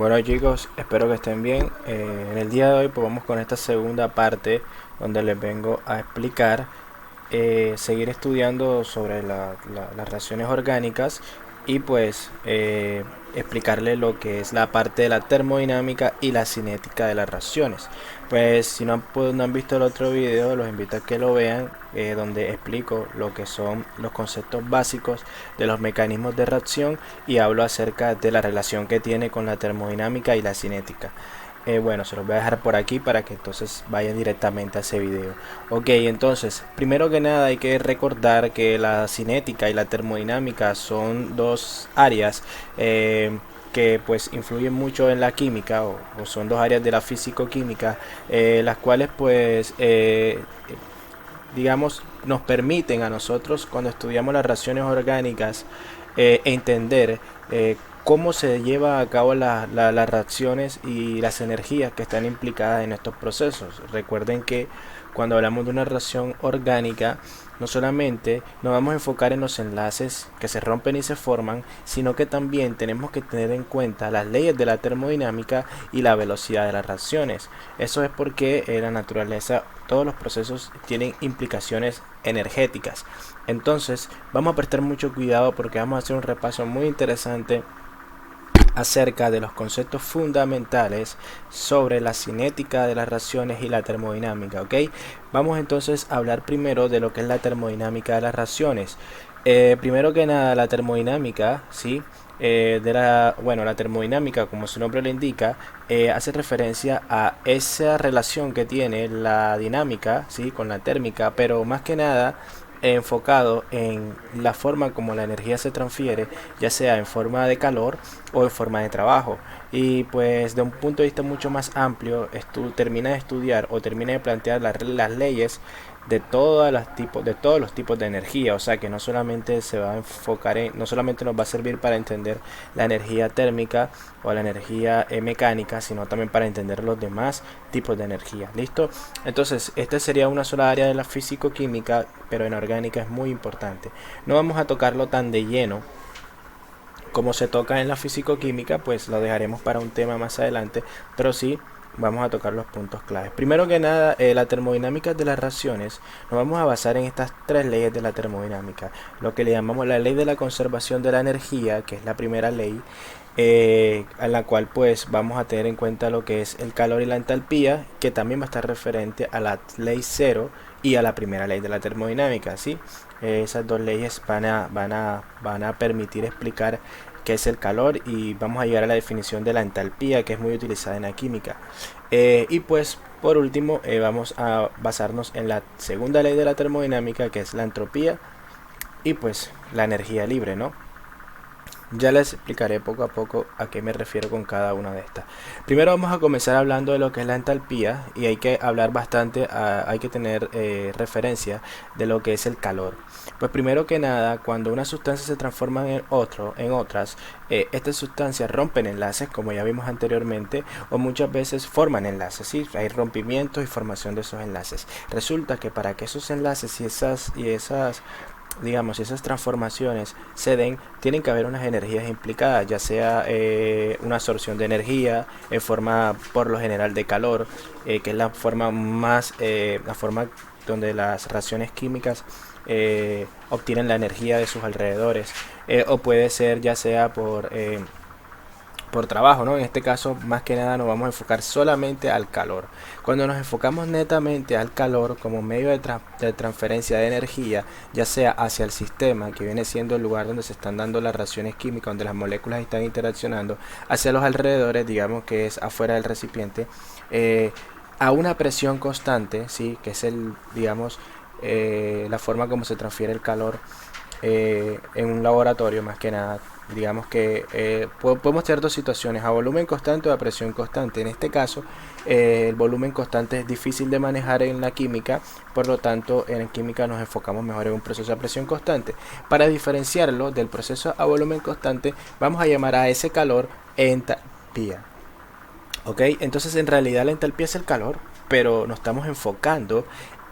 Bueno chicos, espero que estén bien. En el día de hoy pues vamos con esta segunda parte donde les vengo a explicar, seguir estudiando sobre las reacciones orgánicas y pues explicarles lo que es la parte de la termodinámica y la cinética de las reacciones. Pues si no han visto el otro video, los invito a que lo vean, donde explico lo que son los conceptos básicos de los mecanismos de reacción y hablo acerca de la relación que tiene con la termodinámica y la cinética. Bueno, se los voy a dejar por aquí para que entonces vayan directamente a ese video. Ok, entonces, primero que nada hay que recordar que la cinética y la termodinámica son dos áreas que pues influyen mucho en la química, o son dos áreas de la físico-química, las cuales pues digamos nos permiten a nosotros cuando estudiamos las reacciones orgánicas entender cómo se lleva a cabo las reacciones y las energías que están implicadas en estos procesos. Recuerden que cuando hablamos de una reacción orgánica, no solamente nos vamos a enfocar en los enlaces que se rompen y se forman, sino que también tenemos que tener en cuenta las leyes de la termodinámica y la velocidad de las reacciones. Eso es porque en la naturaleza todos los procesos tienen implicaciones energéticas. Entonces vamos a prestar mucho cuidado porque vamos a hacer un repaso muy interesante acerca de los conceptos fundamentales sobre la cinética de las reacciones y la termodinámica. ¿Ok? Vamos entonces a hablar primero de lo que es la termodinámica de las reacciones. Primero que nada, la termodinámica, ¿sí? La termodinámica, como su nombre lo indica, hace referencia a esa relación que tiene la dinámica, ¿sí? Con la térmica, pero más que nada enfocado en la forma como la energía se transfiere, ya sea en forma de calor o en forma de trabajo. Y pues de un punto de vista mucho más amplio, termina de estudiar o termina de plantear las leyes de todos los tipos de energía. O sea que no solamente se va a enfocar no solamente nos va a servir para entender la energía térmica o la energía mecánica, sino también para entender los demás tipos de energía. ¿Listo? Entonces, esta sería una sola área de la físico-química, pero en orgánica es muy importante. No vamos a tocarlo tan de lleno como se toca en la físico-química, pues lo dejaremos para un tema más adelante, pero sí vamos a tocar los puntos claves. Primero que nada, la termodinámica de las reacciones, nos vamos a basar en estas tres leyes de la termodinámica, lo que le llamamos la ley de la conservación de la energía, que es la primera ley, a la cual pues vamos a tener en cuenta lo que es el calor y la entalpía, que también va a estar referente a la ley cero y a la primera ley de la termodinámica, ¿sí? Esas dos leyes van a permitir explicar qué es el calor y vamos a llegar a la definición de la entalpía, que es muy utilizada en la química. Y pues por último vamos a basarnos en la segunda ley de la termodinámica, que es la entropía y pues la energía libre, ¿no? Ya les explicaré poco a poco a qué me refiero con cada una de estas. Primero vamos a comenzar hablando de lo que es la entalpía y hay que hablar bastante, hay que tener referencia de lo que es el calor. Pues primero que nada, cuando una sustancia se transforma en otras, estas sustancias rompen enlaces, como ya vimos anteriormente, o muchas veces forman enlaces, ¿sí? Hay rompimientos y formación de esos enlaces. Resulta que para que esos enlaces y esas digamos, si esas transformaciones se den, tienen que haber unas energías implicadas, ya sea una absorción de energía en forma por lo general de calor, que es la forma la forma donde las reacciones químicas obtienen la energía de sus alrededores, o puede ser ya sea por trabajo, ¿no? En este caso, más que nada, nos vamos a enfocar solamente al calor. Cuando nos enfocamos netamente al calor como medio de transferencia de energía, ya sea hacia el sistema, que viene siendo el lugar donde se están dando las reacciones químicas, donde las moléculas están interaccionando, hacia los alrededores, digamos que es afuera del recipiente, a una presión constante, ¿sí? Que es digamos, la forma como se transfiere el calor en un laboratorio, más que nada. Digamos que podemos tener dos situaciones: a volumen constante o a presión constante. En este caso, el volumen constante es difícil de manejar en la química, por lo tanto en química nos enfocamos mejor en un proceso a presión constante. Para diferenciarlo del proceso a volumen constante, vamos a llamar a ese calor entalpía. ¿Ok? Entonces en realidad la entalpía es el calor, pero nos estamos enfocando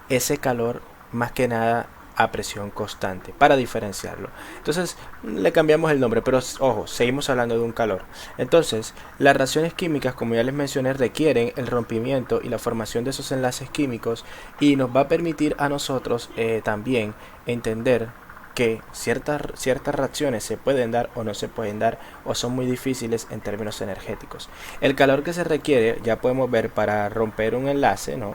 ese calor más que nada a presión constante para diferenciarlo. Entonces le cambiamos el nombre, pero ojo, seguimos hablando de un calor. Entonces las reacciones químicas, como ya les mencioné, requieren el rompimiento y la formación de esos enlaces químicos, y nos va a permitir a nosotros también entender que ciertas reacciones se pueden dar o no se pueden dar, o son muy difíciles en términos energéticos. El calor que se requiere, ya podemos ver, para romper un enlace, ¿no?,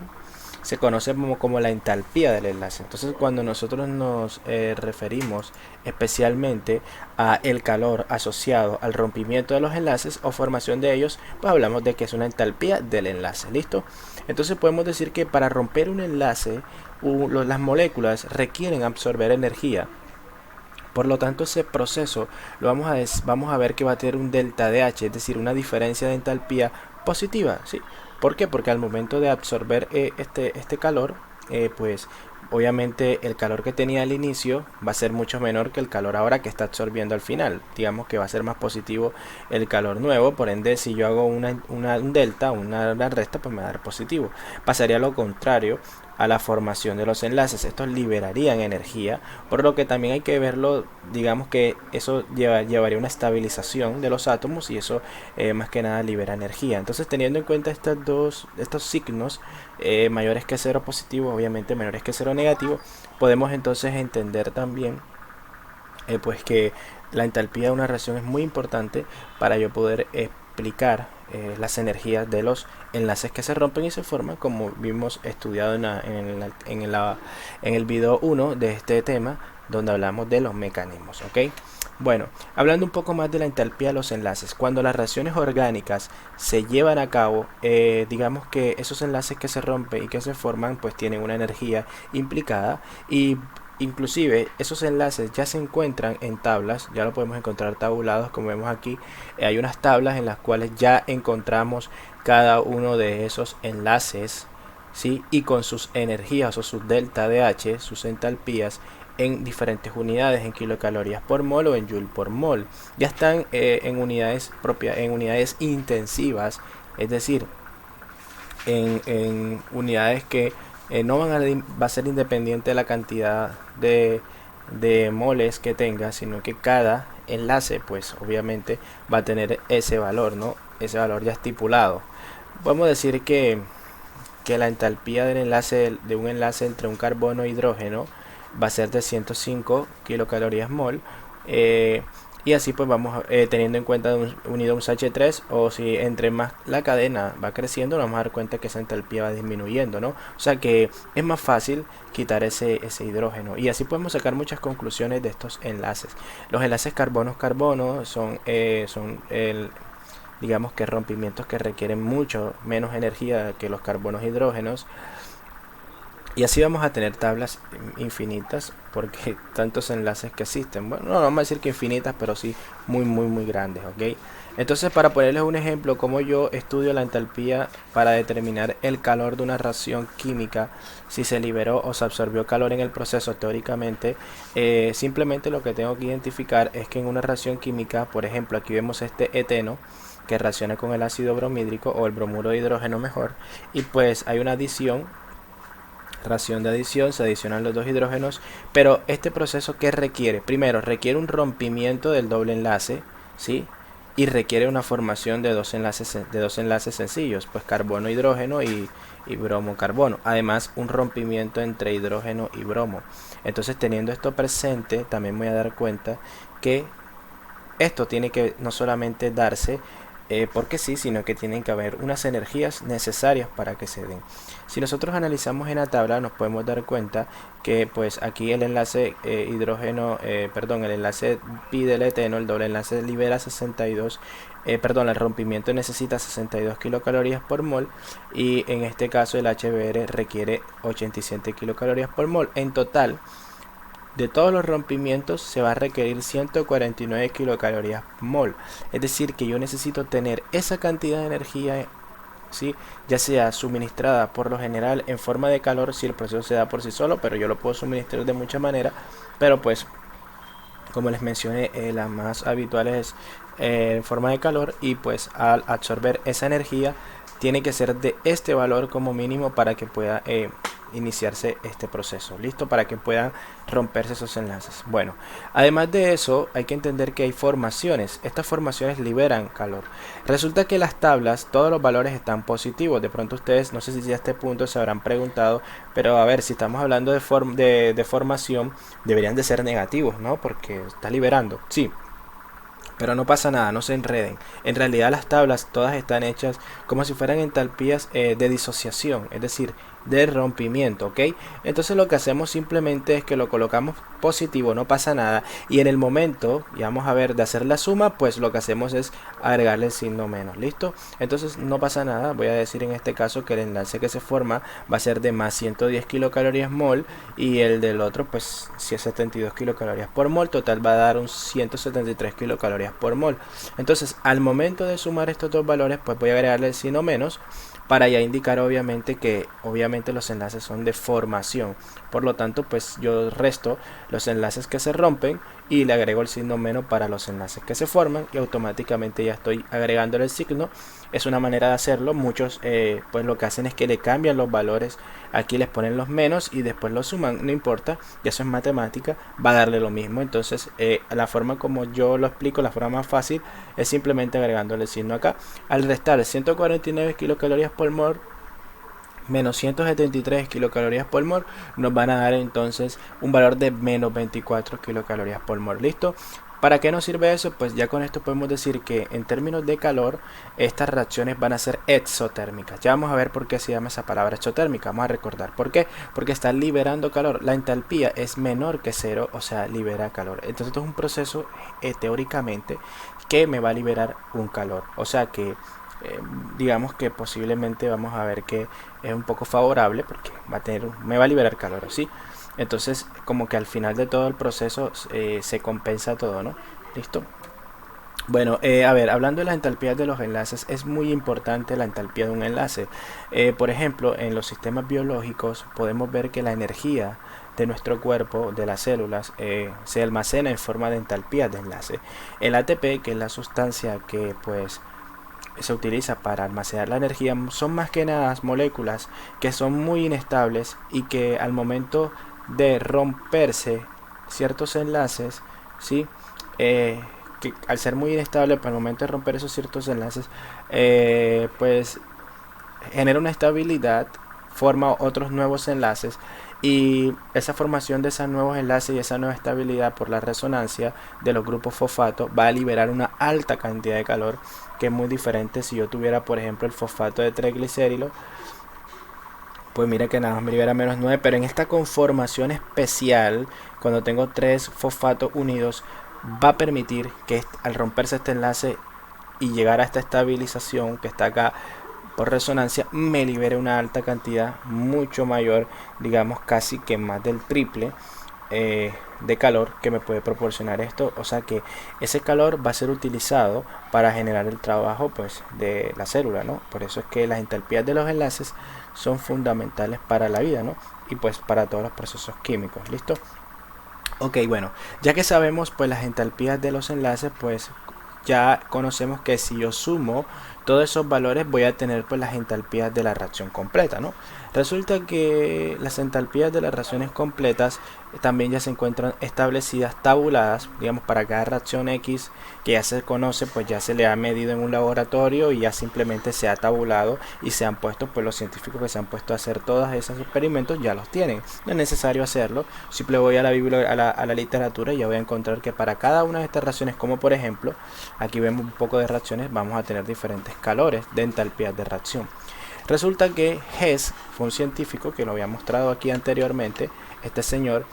se conoce como la entalpía del enlace. Entonces cuando nosotros nos referimos especialmente a el calor asociado al rompimiento de los enlaces o formación de ellos, pues hablamos de que es una entalpía del enlace. ¿Listo? Entonces podemos decir que para romper un enlace, las moléculas requieren absorber energía. Por lo tanto, ese proceso lo vamos a ver que va a tener un delta de H, es decir, una diferencia de entalpía positiva, ¿sí? ¿Por qué? Porque al momento de absorber este calor, pues obviamente el calor que tenía al inicio va a ser mucho menor que el calor ahora que está absorbiendo al final. Digamos que va a ser más positivo el calor nuevo, por ende si yo hago un delta, una resta, pues me va a dar positivo. Pasaría lo contrario a la formación de los enlaces. Estos liberarían energía, por lo que también hay que verlo, digamos que eso llevaría una estabilización de los átomos, y eso más que nada libera energía. Entonces, teniendo en cuenta estos signos, mayores que cero positivo, obviamente menores que cero negativo, podemos entonces entender también pues que la entalpía de una reacción es muy importante para yo poder explicar las energías de los enlaces que se rompen y se forman, como vimos estudiado en el video 1 de este tema, donde hablamos de los mecanismos. ¿Ok? Bueno, hablando un poco más de la entalpía de los enlaces, cuando las reacciones orgánicas se llevan a cabo, digamos que esos enlaces que se rompen y que se forman, pues tienen una energía implicada, y inclusive esos enlaces ya se encuentran en tablas, ya lo podemos encontrar tabulados, como vemos aquí. Hay unas tablas en las cuales ya encontramos cada uno de esos enlaces, ¿sí?, y con sus energías o sus delta de H, sus entalpías, en diferentes unidades, en kilocalorías por mol o en joule por mol. Ya están en unidades propias, en unidades intensivas, es decir, en unidades que no va a ser independiente de la cantidad de moles que tenga, sino que cada enlace, pues obviamente va a tener ese valor, ¿no? Ese valor ya estipulado. Podemos decir que la entalpía del enlace, de un enlace entre un carbono e hidrógeno, va a ser de 105 kilocalorías mol, y así pues vamos teniendo en cuenta unido a un CH3, o si entre más la cadena va creciendo, nos vamos a dar cuenta que esa entalpía va disminuyendo, ¿no? O sea que es más fácil quitar ese hidrógeno, y así podemos sacar muchas conclusiones de estos enlaces. Los enlaces carbono-carbono son digamos que rompimientos que requieren mucho menos energía que los carbonos hidrógenos. Y así vamos a tener tablas infinitas, porque tantos enlaces que existen. Bueno, no vamos a decir que infinitas, pero sí muy grandes, ¿ok? Entonces, para ponerles un ejemplo, como yo estudio la entalpía para determinar el calor de una reacción química, si se liberó o se absorbió calor en el proceso teóricamente, simplemente lo que tengo que identificar es que en una reacción química, por ejemplo, aquí vemos este eteno, que reacciona con el ácido bromídrico o el bromuro de hidrógeno mejor, y pues hay una adición, reacción de adición, se adicionan los dos hidrógenos, pero este proceso, ¿qué requiere? Primero, requiere un rompimiento del doble enlace, ¿sí?, y requiere una formación de dos enlaces sencillos, pues carbono hidrógeno y bromo carbono, además un rompimiento entre hidrógeno y bromo. Entonces, teniendo esto presente, también me voy a dar cuenta que esto tiene que no solamente darse porque sí, sino que tienen que haber unas energías necesarias para que se den. Si nosotros analizamos en la tabla, nos podemos dar cuenta que pues aquí el enlace el enlace pi del eteno, el doble enlace libera 62, el rompimiento necesita 62 kilocalorías por mol, y en este caso el HBr requiere 87 kilocalorías por mol. En total, de todos los rompimientos se va a requerir 149 kilocalorías mol. Es decir, que yo necesito tener esa cantidad de energía, ¿sí?, ya sea suministrada por lo general en forma de calor, si el proceso se da por sí solo, pero yo lo puedo suministrar de muchas maneras. Pero pues, como les mencioné, la más habitual es en forma de calor, y pues al absorber esa energía tiene que ser de este valor como mínimo para que pueda iniciarse este proceso, listo, para que puedan romperse esos enlaces. Bueno, además de eso hay que entender que hay formaciones. Estas formaciones liberan calor. Resulta que las tablas, todos los valores están positivos. De pronto ustedes, no sé si a este punto se habrán preguntado, pero a ver, si estamos hablando de formación, deberían de ser negativos, ¿no? Porque está liberando. Sí, pero no pasa nada, no se enreden. En realidad las tablas todas están hechas como si fueran entalpías de disociación, es decir, de rompimiento, ¿ok? Entonces lo que hacemos simplemente es que lo colocamos positivo, no pasa nada. Y en el momento, y vamos a ver, de hacer la suma, pues lo que hacemos es agregarle el signo menos, ¿listo? Entonces no pasa nada, voy a decir en este caso que el enlace que se forma va a ser de más 110 kilocalorías mol y el del otro pues si es 72 kilocalorías por mol, total va a dar un 173 kilocalorías por mol. Entonces al momento de sumar estos dos valores pues voy a agregarle el signo menos para ya indicar obviamente los enlaces son de formación. Por lo tanto pues yo resto los enlaces que se rompen y le agrego el signo menos para los enlaces que se forman y automáticamente ya estoy agregándole el signo. Es una manera de hacerlo. Muchos pues lo que hacen es que le cambian los valores, aquí les ponen los menos y después los suman, no importa, y eso es matemática, va a darle lo mismo. Entonces la forma como yo lo explico, la forma más fácil es simplemente agregándole el signo acá. Al restar 149 kilocalorías por mol menos 173 kilocalorías por mol nos van a dar entonces un valor de menos 24 kilocalorías por mol. ¿Listo? ¿Para qué nos sirve eso? Pues ya con esto podemos decir que en términos de calor estas reacciones van a ser exotérmicas. Ya vamos a ver por qué se llama esa palabra exotérmica. Vamos a recordar por qué. Porque está liberando calor. La entalpía es menor que cero, o sea, libera calor. Entonces esto es un proceso teóricamente que me va a liberar un calor. O sea que digamos que posiblemente vamos a ver que es un poco favorable porque me va a liberar calor, ¿sí? Entonces como que al final de todo el proceso se compensa todo, ¿no? ¿Listo? Bueno, a ver, hablando de las entalpías de los enlaces, es muy importante la entalpía de un enlace. Por ejemplo, en los sistemas biológicos podemos ver que la energía de nuestro cuerpo, de las células, se almacena en forma de entalpías de enlace. El ATP, que es la sustancia que pues se utiliza para almacenar la energía, son más que nada moléculas que son muy inestables y que al momento de romperse ciertos enlaces, ¿sí? Que al ser muy inestable, pues al momento de romper esos ciertos enlaces, pues genera una estabilidad, forma otros nuevos enlaces y esa formación de esos nuevos enlaces y esa nueva estabilidad por la resonancia de los grupos fosfato va a liberar una alta cantidad de calor que es muy diferente si yo tuviera por ejemplo el fosfato de triglicéridos, pues mira que nada más me libera menos 9, pero en esta conformación especial cuando tengo tres fosfatos unidos va a permitir que al romperse este enlace y llegar a esta estabilización que está acá por resonancia me libere una alta cantidad mucho mayor, digamos casi que más del triple de calor que me puede proporcionar esto. O sea que ese calor va a ser utilizado para generar el trabajo pues de la célula, ¿no? Por eso es que las entalpías de los enlaces son fundamentales para la vida, ¿no? Y pues para todos los procesos químicos. ¿Listo? Ok, bueno, ya que sabemos pues las entalpías de los enlaces, pues ya conocemos que si yo sumo todos esos valores voy a tener pues las entalpías de la reacción completa, ¿no? Resulta que las entalpías de las reacciones completas también ya se encuentran establecidas, tabuladas, digamos para cada reacción X que ya se conoce, pues ya se le ha medido en un laboratorio y ya simplemente se ha tabulado y se han puesto, pues los científicos que se han puesto a hacer todos esos experimentos ya los tienen. No es necesario hacerlo, simple voy a la Biblia, a la literatura y ya voy a encontrar que para cada una de estas reacciones, como por ejemplo, aquí vemos un poco de reacciones, vamos a tener diferentes calores de entalpías de reacción. Resulta que Hess fue un científico que lo había mostrado aquí anteriormente. Este señor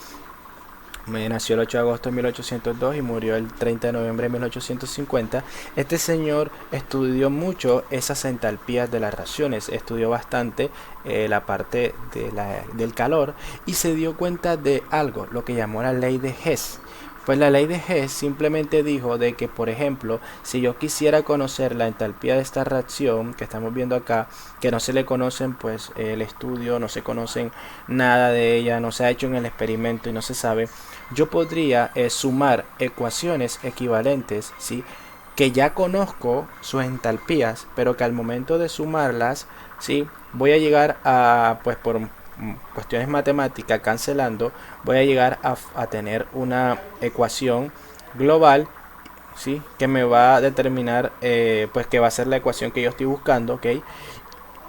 nació el 8 de agosto de 1802 y murió el 30 de noviembre de 1850. Este señor estudió mucho esas entalpías de las reacciones, estudió bastante la parte del calor y se dio cuenta de algo, lo que llamó la ley de Hess. Pues la ley de Hess simplemente dijo de que, por ejemplo, si yo quisiera conocer la entalpía de esta reacción que estamos viendo acá, que no se le conocen pues el estudio, no se conocen nada de ella, no se ha hecho en el experimento y no se sabe, yo podría sumar ecuaciones equivalentes, ¿sí? Que ya conozco sus entalpías, pero que al momento de sumarlas, ¿sí? Voy a llegar a, pues cuestiones matemáticas cancelando, voy a llegar a tener una ecuación global, ¿sí? Que me va a determinar, pues que va a ser la ecuación que yo estoy buscando, ¿ok?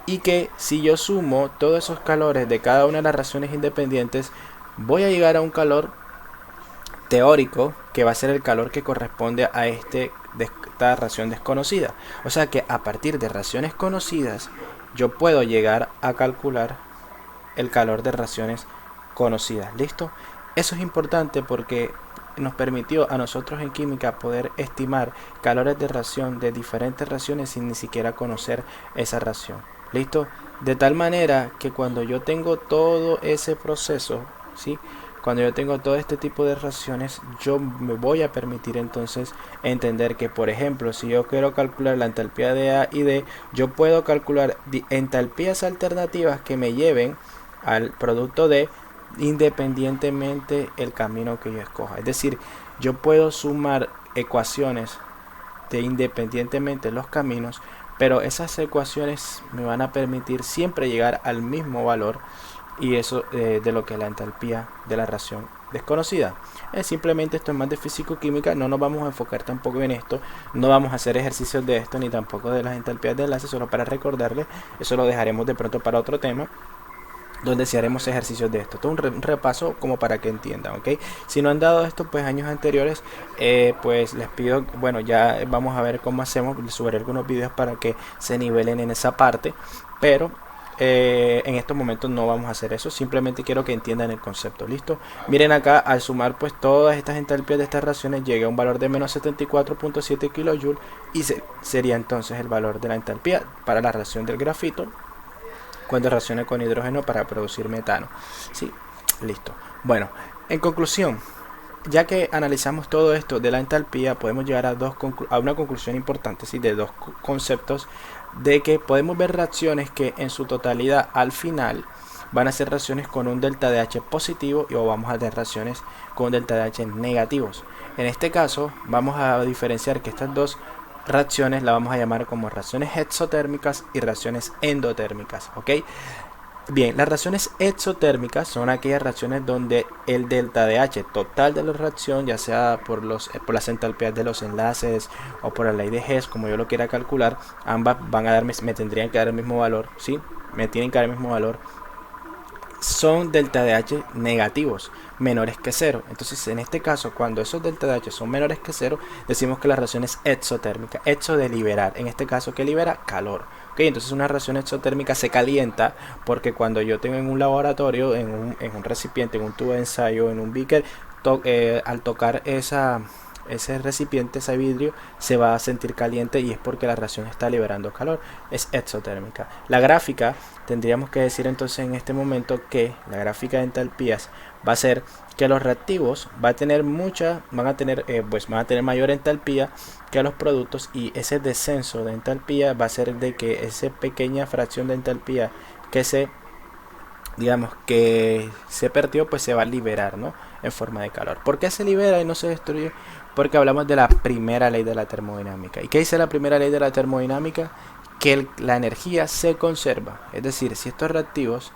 Y que si yo sumo todos esos calores de cada una de las raciones independientes, voy a llegar a un calor teórico que va a ser el calor que corresponde a esta ración desconocida. O sea que a partir de raciones conocidas yo puedo llegar a calcular el calor de raciones conocidas. ¿Listo? Eso es importante porque nos permitió a nosotros en química poder estimar calores de ración de diferentes raciones sin ni siquiera conocer esa ración. ¿Listo? De tal manera que cuando yo tengo todo ese proceso, ¿sí? Cuando yo tengo todo este tipo de raciones, yo me voy a permitir entonces entender que, por ejemplo, si yo quiero calcular la entalpía de A y D, yo puedo calcular entalpías alternativas que me lleven al producto D independientemente el camino que yo escoja. Es decir, yo puedo sumar ecuaciones de independientemente los caminos, pero esas ecuaciones me van a permitir siempre llegar al mismo valor, y eso de lo que es la entalpía de la ración desconocida. Simplemente esto es más de físico-química, no nos vamos a enfocar tampoco en esto, no vamos a hacer ejercicios de esto ni tampoco de las entalpías de enlace, solo para recordarles. Eso lo dejaremos de pronto para otro tema, donde si haremos ejercicios de esto. Esto es un repaso como para que entiendan, ¿ok? Si no han dado esto, pues años anteriores, pues les pido, bueno, ya vamos a ver cómo hacemos, subiré algunos videos para que se nivelen en esa parte, pero en estos momentos no vamos a hacer eso, simplemente quiero que entiendan el concepto. ¿Listo? Miren acá, al sumar pues todas estas entalpías de estas raciones llega a un valor de menos 74.7 kJ y sería entonces el valor de la entalpía para la reacción del grafito cuando reaccione con hidrógeno para producir metano. Sí, listo. Bueno, en conclusión, ya que analizamos todo esto de la entalpía, podemos llegar a una conclusión importante, ¿sí? De dos conceptos, de que podemos ver reacciones que en su totalidad al final van a ser reacciones con un delta de H positivo o vamos a tener reacciones con delta de H negativos. En este caso vamos a diferenciar que estas dos reacciones la vamos a llamar como reacciones exotérmicas y reacciones endotérmicas, ¿ok? Bien, las reacciones exotérmicas son aquellas reacciones donde el delta de H total de la reacción, ya sea por las entalpías de los enlaces o por la ley de Hess, como yo lo quiera calcular, ambas van a darme, me tendrían que dar el mismo valor, ¿sí? Me tienen que dar el mismo valor. Son delta de H negativos, menores que 0. Entonces, en este caso, cuando esos delta de H son menores que 0, decimos que la reacción es exotérmica. Exo de liberar. En este caso, ¿qué libera? Calor. Ok, entonces una reacción exotérmica se calienta porque cuando yo tengo en un laboratorio, en un recipiente, en un tubo de ensayo, en un beaker, al tocar ese recipiente, ese vidrio, se va a sentir caliente y es porque la reacción está liberando calor. Es exotérmica. La gráfica, tendríamos que decir entonces en este momento que la gráfica de entalpías va a ser que los reactivos van a tener mayor entalpía que los productos, y ese descenso de entalpía va a ser de que esa pequeña fracción de entalpía que se perdió, pues se va a liberar, ¿no? En forma de calor. ¿Por qué se libera y no se destruye? Porque hablamos de la primera ley de la termodinámica. ¿Y qué dice la primera ley de la termodinámica? Que la energía se conserva. Es decir, si estos reactivos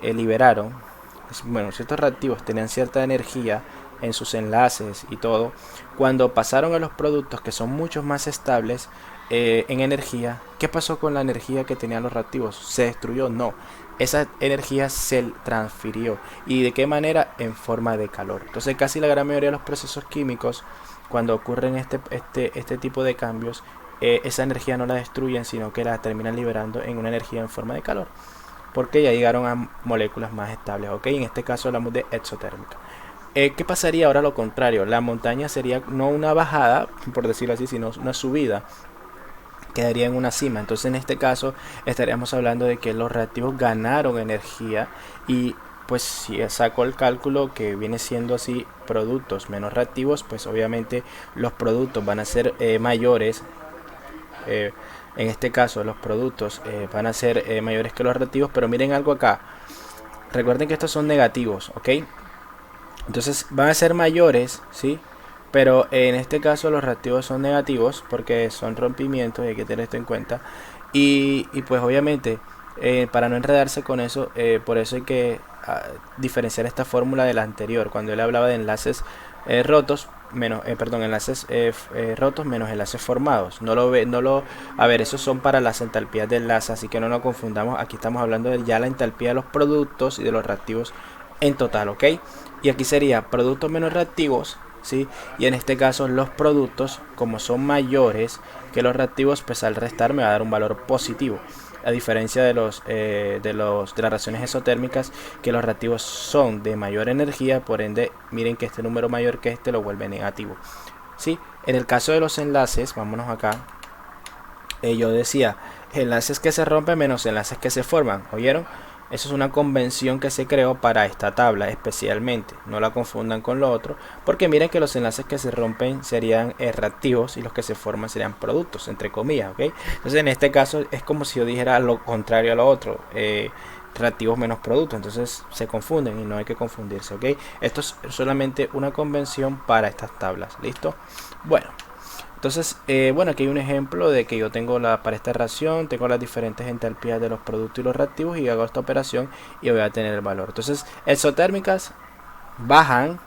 si estos reactivos tenían cierta energía en sus enlaces y todo, cuando pasaron a los productos que son mucho más estables en energía, ¿qué pasó con la energía que tenían los reactivos? ¿Se destruyó? No. Esa energía se transfirió. ¿Y de qué manera? En forma de calor. Entonces casi la gran mayoría de los procesos químicos, cuando ocurren este tipo de cambios, esa energía no la destruyen, sino que la terminan liberando en una energía en forma de calor, porque ya llegaron a moléculas más estables, ¿ok? En este caso hablamos de exotérmica. ¿Qué pasaría ahora lo contrario? La montaña sería no una bajada, por decirlo así, sino una subida. Quedaría en una cima. Entonces en este caso estaríamos hablando de que los reactivos ganaron energía, y pues si saco el cálculo que viene siendo así, productos menos reactivos, pues obviamente los productos van a ser mayores. En este caso los productos van a ser mayores que los reactivos, pero miren algo acá. Recuerden que estos son negativos, ¿ok? Entonces van a ser mayores, ¿sí? Pero en este caso los reactivos son negativos porque son rompimientos y hay que tener esto en cuenta. Y pues obviamente para no enredarse con eso, por eso hay que diferenciar esta fórmula de la anterior, cuando él hablaba de enlaces rotos menos, enlaces rotos menos enlaces formados. A ver, esos son para las entalpías de enlace, así que no nos confundamos. Aquí estamos hablando de ya la entalpía de los productos y de los reactivos en total, ¿ok? Y aquí sería productos menos reactivos, ¿sí? Y en este caso los productos, como son mayores que los reactivos, pues al restar me va a dar un valor positivo, a diferencia de las reacciones exotérmicas, que los reactivos son de mayor energía, por ende miren que este número mayor que este lo vuelve negativo, ¿sí? En el caso de los enlaces, vámonos acá, yo decía enlaces que se rompen menos enlaces que se forman, ¿oyeron? Eso es una convención que se creó para esta tabla especialmente. No la confundan con lo otro, porque miren que los enlaces que se rompen serían reactivos y los que se forman serían productos, entre comillas, ¿ok? Entonces en este caso es como si yo dijera lo contrario a lo otro, reactivos menos productos. Entonces se confunden y no hay que confundirse, ¿ok? Esto es solamente una convención para estas tablas, ¿listo? Bueno. Entonces, bueno, aquí hay un ejemplo de que yo tengo para esta reacción, tengo las diferentes entalpías de los productos y los reactivos y hago esta operación y voy a tener el valor. Entonces, exotérmicas bajan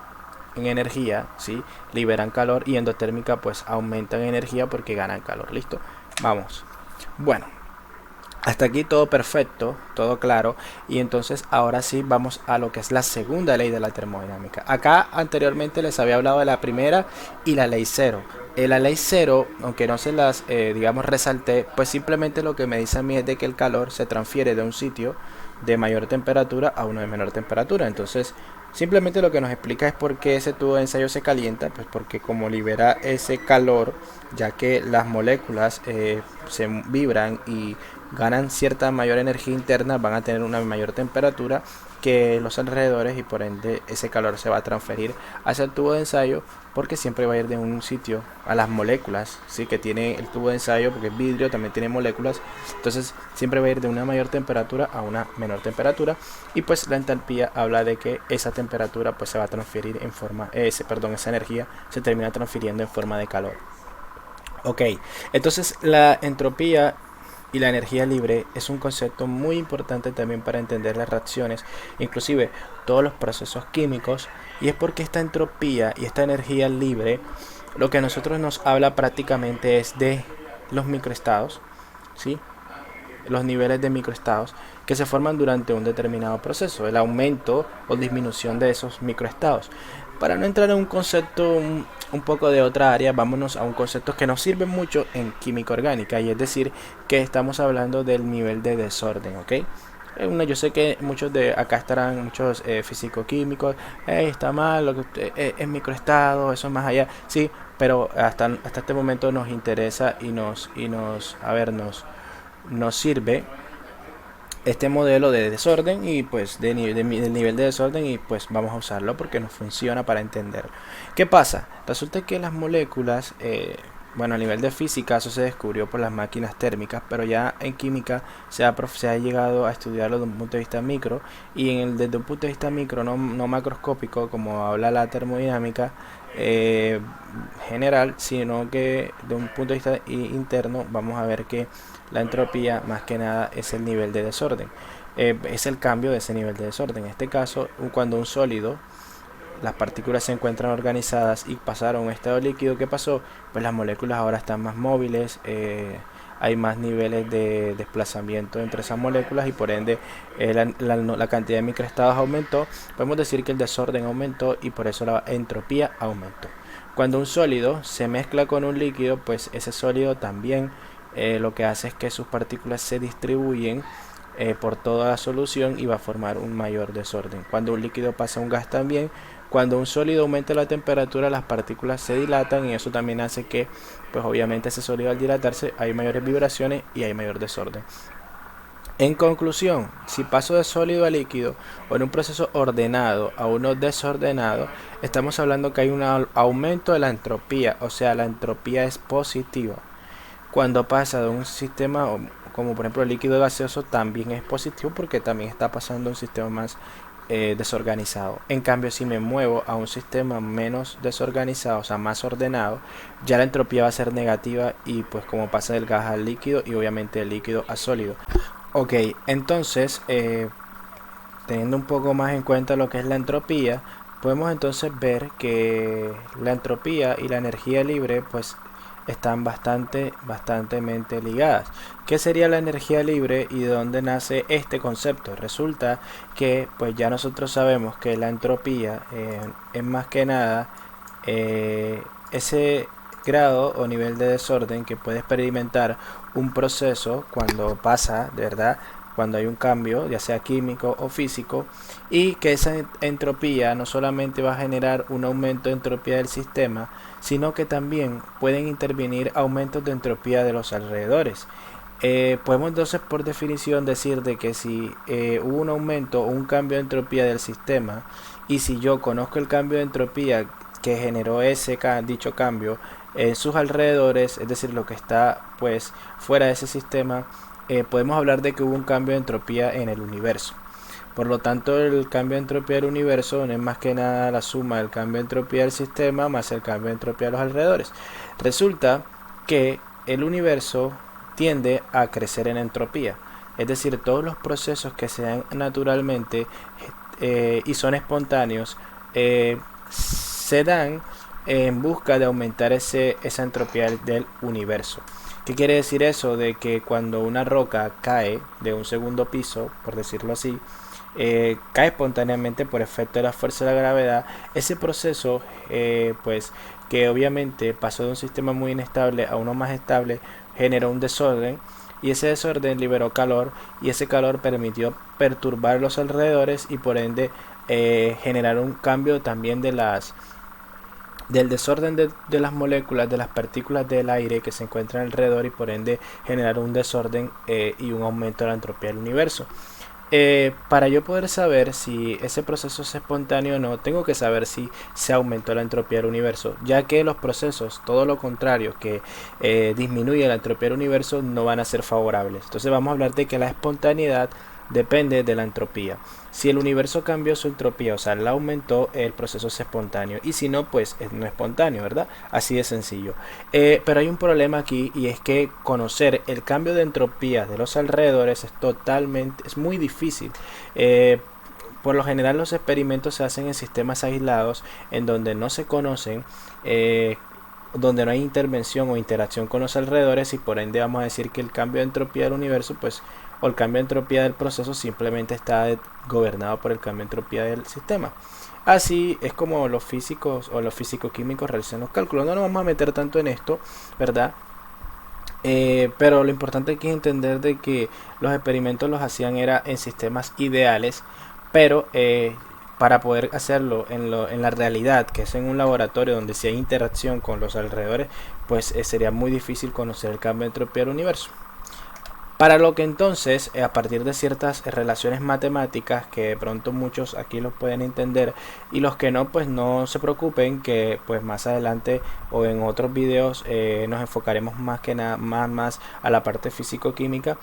en energía, ¿sí? Liberan calor, y endotérmica pues aumentan energía porque ganan calor. ¿Listo? Vamos. Bueno, hasta aquí todo perfecto, todo claro. Y entonces ahora sí vamos a lo que es la segunda ley de la termodinámica. Acá anteriormente les había hablado de la primera y la ley cero. La ley cero, aunque no se las, digamos, resalté, pues simplemente lo que me dice a mí es de que el calor se transfiere de un sitio de mayor temperatura a uno de menor temperatura. Entonces, simplemente lo que nos explica es por qué ese tubo de ensayo se calienta, pues porque como libera ese calor, ya que las moléculas se vibran y ganan cierta mayor energía interna, van a tener una mayor temperatura que los alrededores, y por ende ese calor se va a transferir hacia el tubo de ensayo, porque siempre va a ir de un sitio a las moléculas, ¿sí? Que tiene el tubo de ensayo, porque el vidrio también tiene moléculas, entonces siempre va a ir de una mayor temperatura a una menor temperatura, y pues la entalpía habla de que esa temperatura pues se va a transferir en forma, esa energía se termina transfiriendo en forma de calor. Ok, entonces la entropía y la energía libre es un concepto muy importante también para entender las reacciones, inclusive todos los procesos químicos, y es porque esta entropía y esta energía libre lo que a nosotros nos habla prácticamente es de los microestados, ¿sí? Los niveles de microestados que se forman durante un determinado proceso, el aumento o disminución de esos microestados. Para no entrar en un concepto un poco de otra área, vámonos a un concepto que nos sirve mucho en química orgánica, y es decir, que estamos hablando del nivel de desorden, ¿ok? Yo sé que muchos de acá estarán, muchos físico-químicos, está mal, lo que es microestado, eso es más allá, sí, pero hasta este momento nos interesa y nos sirve este modelo de desorden, y pues del nivel de desorden, y pues vamos a usarlo porque nos funciona para entender. ¿Qué pasa? Resulta que las moléculas, bueno, a nivel de física eso se descubrió por las máquinas térmicas, pero ya en química se ha llegado a estudiarlo desde un punto de vista micro, y desde un punto de vista micro, no macroscópico como habla la termodinámica general, sino que de un punto de vista interno vamos a ver que la entropía más que nada es el nivel de desorden, es el cambio de ese nivel de desorden. En este caso, cuando un sólido, las partículas se encuentran organizadas y pasaron a un estado líquido, ¿qué pasó? Pues las moléculas ahora están más móviles, hay más niveles de desplazamiento entre esas moléculas, y por ende la cantidad de microestados aumentó. Podemos decir que el desorden aumentó y por eso la entropía aumentó. Cuando un sólido se mezcla con un líquido, pues ese sólido también lo que hace es que sus partículas se distribuyen por toda la solución y va a formar un mayor desorden. Cuando un líquido pasa a un gas también, cuando un sólido aumenta la temperatura, las partículas se dilatan, y eso también hace que, pues obviamente ese sólido al dilatarse hay mayores vibraciones y hay mayor desorden. En conclusión, si paso de sólido a líquido o en un proceso ordenado a uno desordenado, estamos hablando que hay un aumento de la entropía, o sea, la entropía es positiva. Cuando pasa de un sistema como por ejemplo el líquido gaseoso, también es positivo porque también está pasando a un sistema más desorganizado. En cambio, si me muevo a un sistema menos desorganizado, o sea más ordenado, ya la entropía va a ser negativa, y pues como pasa del gas al líquido y obviamente del líquido a sólido. Ok, entonces, teniendo un poco más en cuenta lo que es la entropía, podemos entonces ver que la entropía y la energía libre pues están bastantemente ligadas. ¿Qué sería la energía libre y de dónde nace este concepto? Resulta que pues ya nosotros sabemos que la entropía es más que nada ese grado o nivel de desorden que puede experimentar un proceso cuando pasa, de verdad, cuando hay un cambio, ya sea químico o físico, y que esa entropía no solamente va a generar un aumento de entropía del sistema, sino que también pueden intervenir aumentos de entropía de los alrededores. Podemos entonces por definición decir de que si hubo un aumento o un cambio de entropía del sistema, y si yo conozco el cambio de entropía que generó ese dicho cambio en sus alrededores, es decir, lo que está pues fuera de ese sistema, podemos hablar de que hubo un cambio de entropía en el universo. Por lo tanto, el cambio de entropía del universo no es más que nada la suma del cambio de entropía del sistema más el cambio de entropía de los alrededores. Resulta que el universo tiende a crecer en entropía. Es decir, todos los procesos que se dan naturalmente y son espontáneos se dan en busca de aumentar esa entropía del universo. ¿Qué quiere decir eso? De que cuando una roca cae de un segundo piso, por decirlo así, cae espontáneamente por efecto de la fuerza de la gravedad, ese proceso, pues que obviamente pasó de un sistema muy inestable a uno más estable, generó un desorden y ese desorden liberó calor y ese calor permitió perturbar los alrededores y por ende generar un cambio también del desorden de las moléculas, de las partículas del aire que se encuentran alrededor y por ende generar un desorden y un aumento de la entropía del universo. Para yo poder saber si ese proceso es espontáneo o no, tengo que saber si se aumentó la entropía del universo, ya que los procesos, todo lo contrario, que disminuye la entropía del universo, no van a ser favorables. Entonces vamos a hablar de que la espontaneidad depende de la entropía. Si el universo cambió su entropía, o sea, la aumentó, el proceso es espontáneo. Y si no, pues no es espontáneo, ¿verdad? Así de sencillo. Pero hay un problema aquí y es que conocer el cambio de entropía de los alrededores es muy difícil. Por lo general los experimentos se hacen en sistemas aislados en donde no se conocen, donde no hay intervención o interacción con los alrededores y por ende vamos a decir que el cambio de entropía del universo pues o el cambio de entropía del proceso simplemente está gobernado por el cambio de entropía del sistema. Así es como los físicos o los físico-químicos realizan los cálculos. No nos vamos a meter tanto en esto, ¿verdad? Pero lo importante aquí es entender de que los experimentos los hacían era en sistemas ideales, pero para poder hacerlo en la realidad, que es en un laboratorio donde si hay interacción con los alrededores, pues sería muy difícil conocer el cambio de entropía del universo. Para lo que entonces, a partir de ciertas relaciones matemáticas que de pronto muchos aquí lo pueden entender y los que no, pues no se preocupen que pues más adelante o en otros videos nos enfocaremos más que nada más a la parte físico-química,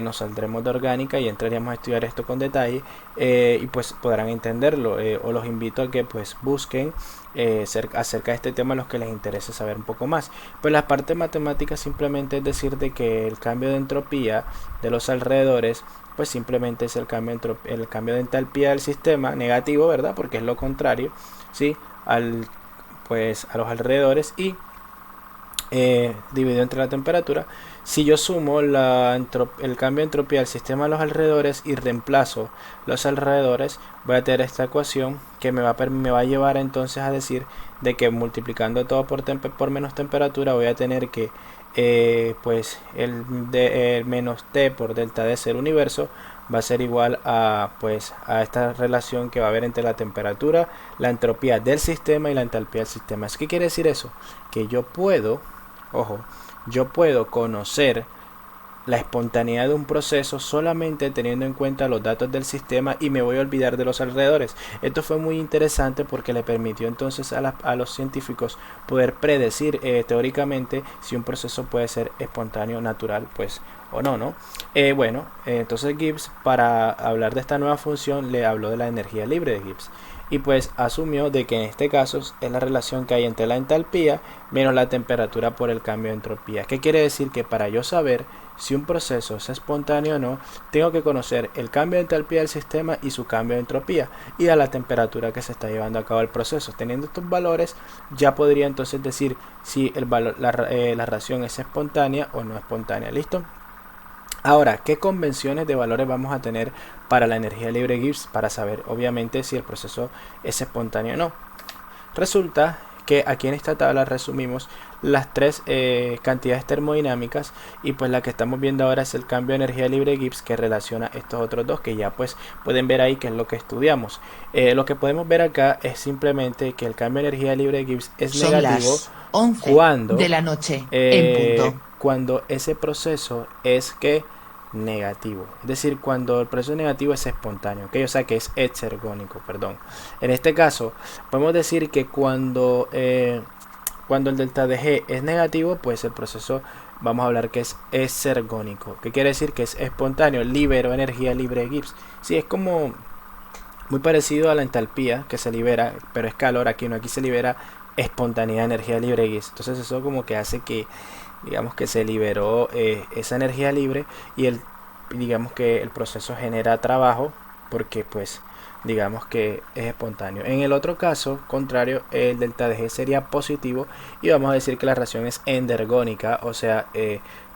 nos saldremos de orgánica y entraríamos a estudiar esto con detalle y pues podrán entenderlo o los invito a que pues busquen acerca de este tema a los que les interese saber un poco más. Pues la parte matemática simplemente es decir de que el cambio de entropía de los alrededores pues simplemente es el cambio de entalpía del sistema negativo, ¿verdad? Porque es lo contrario, ¿sí? Pues a los alrededores y dividido entre la temperatura. Si yo sumo el cambio de entropía del sistema a los alrededores y reemplazo los alrededores, voy a tener esta ecuación que me va a llevar entonces a decir de que multiplicando todo por menos temperatura voy a tener que pues el menos t por delta de ser universo va a ser igual a pues a esta relación que va a haber entre la temperatura, la entropía del sistema y la entalpía del sistema. ¿Qué quiere decir eso? Que yo puedo conocer la espontaneidad de un proceso solamente teniendo en cuenta los datos del sistema y me voy a olvidar de los alrededores. Esto fue muy interesante porque le permitió entonces a los científicos poder predecir teóricamente si un proceso puede ser espontáneo, natural, pues o no, ¿no? Entonces Gibbs, para hablar de esta nueva función, le habló de la energía libre de Gibbs y pues asumió de que en este caso es la relación que hay entre la entalpía menos la temperatura por el cambio de entropía. ¿Qué quiere decir? Que para yo saber si un proceso es espontáneo o no, tengo que conocer el cambio de entalpía del sistema y su cambio de entropía y a la temperatura que se está llevando a cabo el proceso. Teniendo estos valores, ya podría entonces decir si la reacción es espontánea o no espontánea. ¿Listo? Ahora, ¿qué convenciones de valores vamos a tener para la energía libre Gibbs para saber obviamente si el proceso es espontáneo o no? Resulta que aquí en esta tabla resumimos las tres cantidades termodinámicas, y pues la que estamos viendo ahora es el cambio de energía libre Gibbs, que relaciona estos otros dos, que ya pues pueden ver ahí que es lo que estudiamos. Lo que podemos ver acá es simplemente que el cambio de energía libre Gibbs es negativo las 11 cuando de la noche, en punto. cuando ese proceso es que negativo, es decir, cuando el proceso negativo es espontáneo, ¿okay? O sea que es exergónico, perdón. En este caso podemos decir que cuando el delta de G es negativo, pues el proceso vamos a hablar que es exergónico. ¿Qué quiere decir? Que es espontáneo, liberó energía libre de Gibbs. Sí, es como muy parecido a la entalpía que se libera, pero es calor. Aquí no, aquí se libera espontaneidad, energía libre de Gibbs. Entonces eso como que hace que, digamos, que se liberó esa energía libre, y digamos que el proceso genera trabajo porque pues digamos que es espontáneo. En el otro caso contrario, el delta de G sería positivo y vamos a decir que la reacción es endergónica, o sea,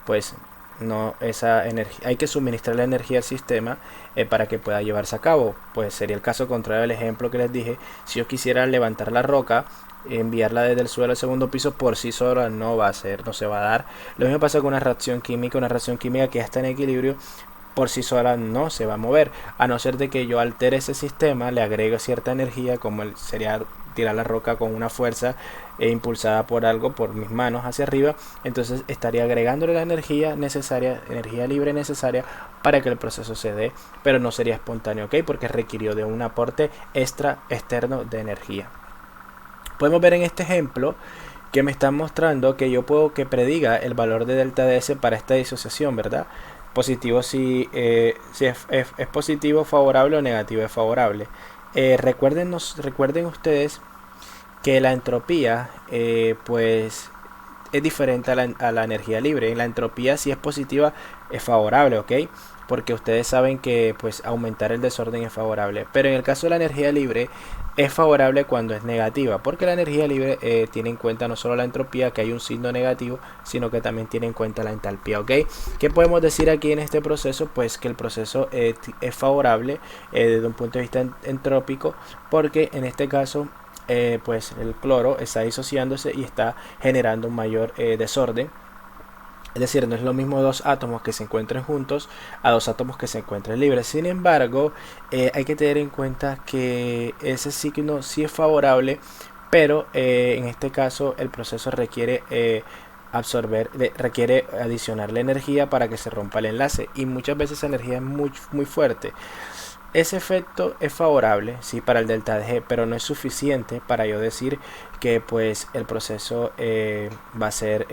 pues no, esa energía, hay que suministrar la energía al sistema para que pueda llevarse a cabo. Pues sería el caso contrario del ejemplo que les dije. Si yo quisiera levantar la roca, enviarla desde el suelo al segundo piso, por sí sola no va a ser, no se va a dar. Lo mismo pasa con una reacción química que ya está en equilibrio, por sí sola no se va a mover, a no ser de que yo altere ese sistema, le agrego cierta energía, como sería tirar la roca con una fuerza impulsada por algo, por mis manos hacia arriba. Entonces estaría agregándole la energía necesaria, energía libre necesaria para que el proceso se dé, pero no sería espontáneo, ¿ok? Porque requirió de un aporte externo de energía. Podemos ver en este ejemplo que me están mostrando que yo puedo que prediga el valor de delta DS para esta disociación, ¿verdad? Positivo si es positivo favorable o negativo es favorable. Recuerden ustedes que la entropía pues es diferente a la energía libre. En la entropía, si es positiva, es favorable, ¿ok? Porque ustedes saben que pues aumentar el desorden es favorable. Pero en el caso de la energía libre es favorable cuando es negativa, porque la energía libre tiene en cuenta no solo la entropía, que hay un signo negativo, sino que también tiene en cuenta la entalpía, ¿ok? ¿Qué podemos decir aquí en este proceso? Pues que el proceso es favorable desde un punto de vista entrópico, porque en este caso pues el cloro está disociándose y está generando un mayor desorden. Es decir, no es lo mismo dos átomos que se encuentren juntos a dos átomos que se encuentren libres. Sin embargo, hay que tener en cuenta que ese signo sí es favorable, pero en este caso el proceso requiere requiere adicionarle energía para que se rompa el enlace, y muchas veces esa energía es muy fuerte. Ese efecto es favorable, sí, para el delta de G, pero no es suficiente para yo decir que pues el proceso va a ser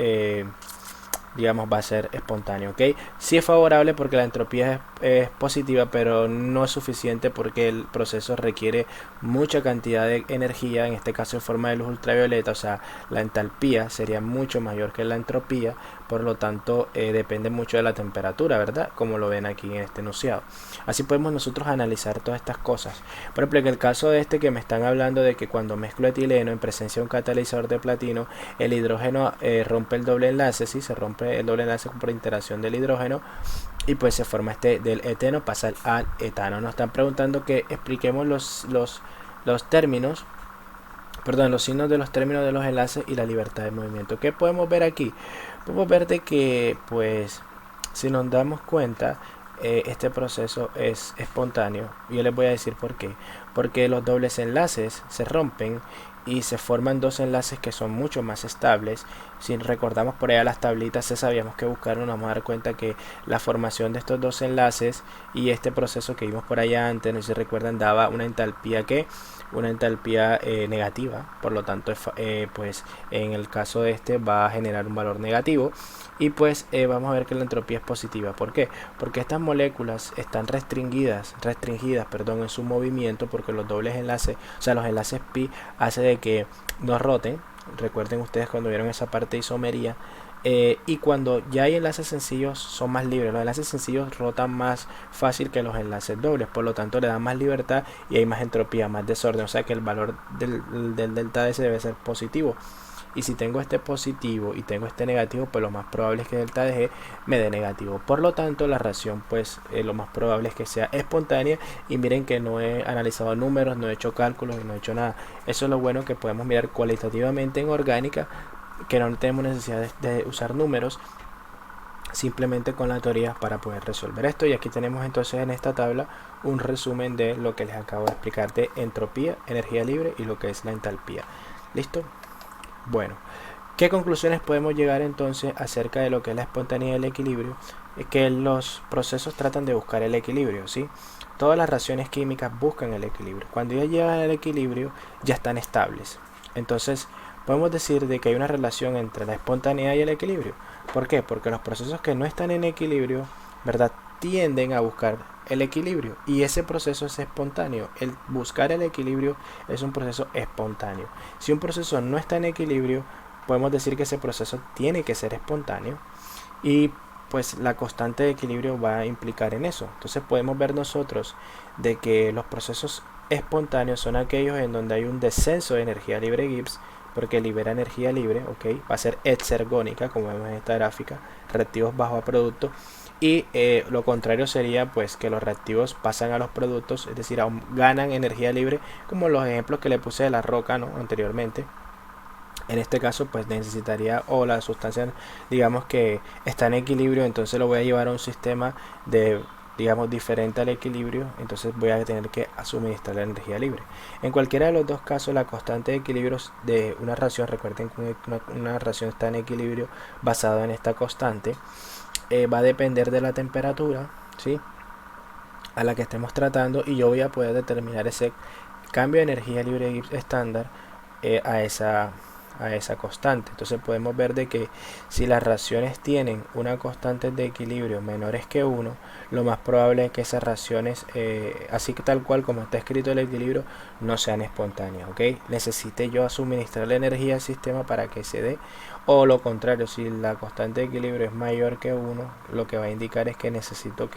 digamos va a ser espontáneo, ¿ok? Sí es favorable porque la entropía es positiva, pero no es suficiente porque el proceso requiere mucha cantidad de energía, en este caso en forma de luz ultravioleta, o sea, la entalpía sería mucho mayor que la entropía, por lo tanto depende mucho de la temperatura, ¿verdad? Como lo ven aquí en este enunciado. Así podemos nosotros analizar todas estas cosas. Por ejemplo, en el caso de este que me están hablando de que cuando mezclo etileno en presencia de un catalizador de platino, el hidrógeno rompe el doble enlace, ¿sí? Se rompe el doble enlace por interacción del hidrógeno, y pues se forma del eteno pasa al etano. Nos están preguntando que expliquemos los términos, perdón, los signos de los términos de los enlaces y la libertad de movimiento. ¿Qué podemos ver aquí? Podemos ver de que pues si nos damos cuenta este proceso es espontáneo. Yo les voy a decir por qué. Porque los dobles enlaces se rompen y se forman dos enlaces que son mucho más estables. Si recordamos por allá las tablitas, sabíamos que buscar, nos vamos a dar cuenta que la formación de estos dos enlaces y este proceso que vimos por allá antes, no sé si recuerdan, daba una entalpía negativa. Por lo tanto pues en el caso de este va a generar un valor negativo, y pues vamos a ver que la entropía es positiva. ¿Por qué? Porque estas moléculas están restringidas en su movimiento, porque los dobles enlaces, o sea los enlaces pi, hace de que no roten. Recuerden ustedes cuando vieron esa parte de isomería, Y cuando ya hay enlaces sencillos son más libres. Los enlaces sencillos rotan más fácil que los enlaces dobles, por lo tanto le dan más libertad y hay más entropía, más desorden, o sea que el valor del delta S debe ser positivo. Y si tengo este positivo y tengo este negativo, pues lo más probable es que delta de G me dé negativo. Por lo tanto, la reacción pues lo más probable es que sea espontánea. Y miren que no he analizado números, no he hecho cálculos y no he hecho nada. Eso es lo bueno, que podemos mirar cualitativamente en orgánica, que no tenemos necesidad de usar números, simplemente con la teoría para poder resolver esto. Y aquí tenemos entonces en esta tabla un resumen de lo que les acabo de explicar de entropía, energía libre y lo que es la entalpía. ¿Listo? Bueno, ¿qué conclusiones podemos llegar entonces acerca de lo que es la espontaneidad y el equilibrio? Es que los procesos tratan de buscar el equilibrio, ¿sí? Todas las reacciones químicas buscan el equilibrio. Cuando ya llegan al equilibrio, ya están estables. Entonces, podemos decir de que hay una relación entre la espontaneidad y el equilibrio. ¿Por qué? Porque los procesos que no están en equilibrio, ¿verdad?, tienden a buscar el equilibrio, y ese proceso es espontáneo. El buscar el equilibrio es un proceso espontáneo. Si un proceso no está en equilibrio, podemos decir que ese proceso tiene que ser espontáneo, y pues la constante de equilibrio va a implicar en eso. Entonces podemos ver nosotros de que los procesos espontáneos son aquellos en donde hay un descenso de energía libre Gibbs, porque libera energía libre, ¿ok? Va a ser exergónica, como vemos en esta gráfica, reactivos bajo a producto. Y lo contrario sería pues que los reactivos pasan a los productos, es decir, ganan energía libre, como los ejemplos que le puse de la roca, ¿no?, anteriormente. En este caso pues necesitaría, o la sustancia digamos que está en equilibrio, entonces lo voy a llevar a un sistema de, digamos, diferente al equilibrio, entonces voy a tener que suministrar la energía libre. En cualquiera de los dos casos, la constante de equilibrio de una reacción, recuerden que una reacción está en equilibrio basado en esta constante, va a depender de la temperatura, ¿sí?, a la que estemos tratando, y yo voy a poder determinar ese cambio de energía libre de Gibbs estándar a esa constante. Entonces podemos ver de que si las reacciones tienen una constante de equilibrio menores que 1, lo más probable es que esas reacciones, así que tal cual como está escrito el equilibrio, no sean espontáneas, ¿ok? Necesite yo suministrar la energía al sistema para que se dé, o lo contrario, si la constante de equilibrio es mayor que 1, lo que va a indicar es que necesito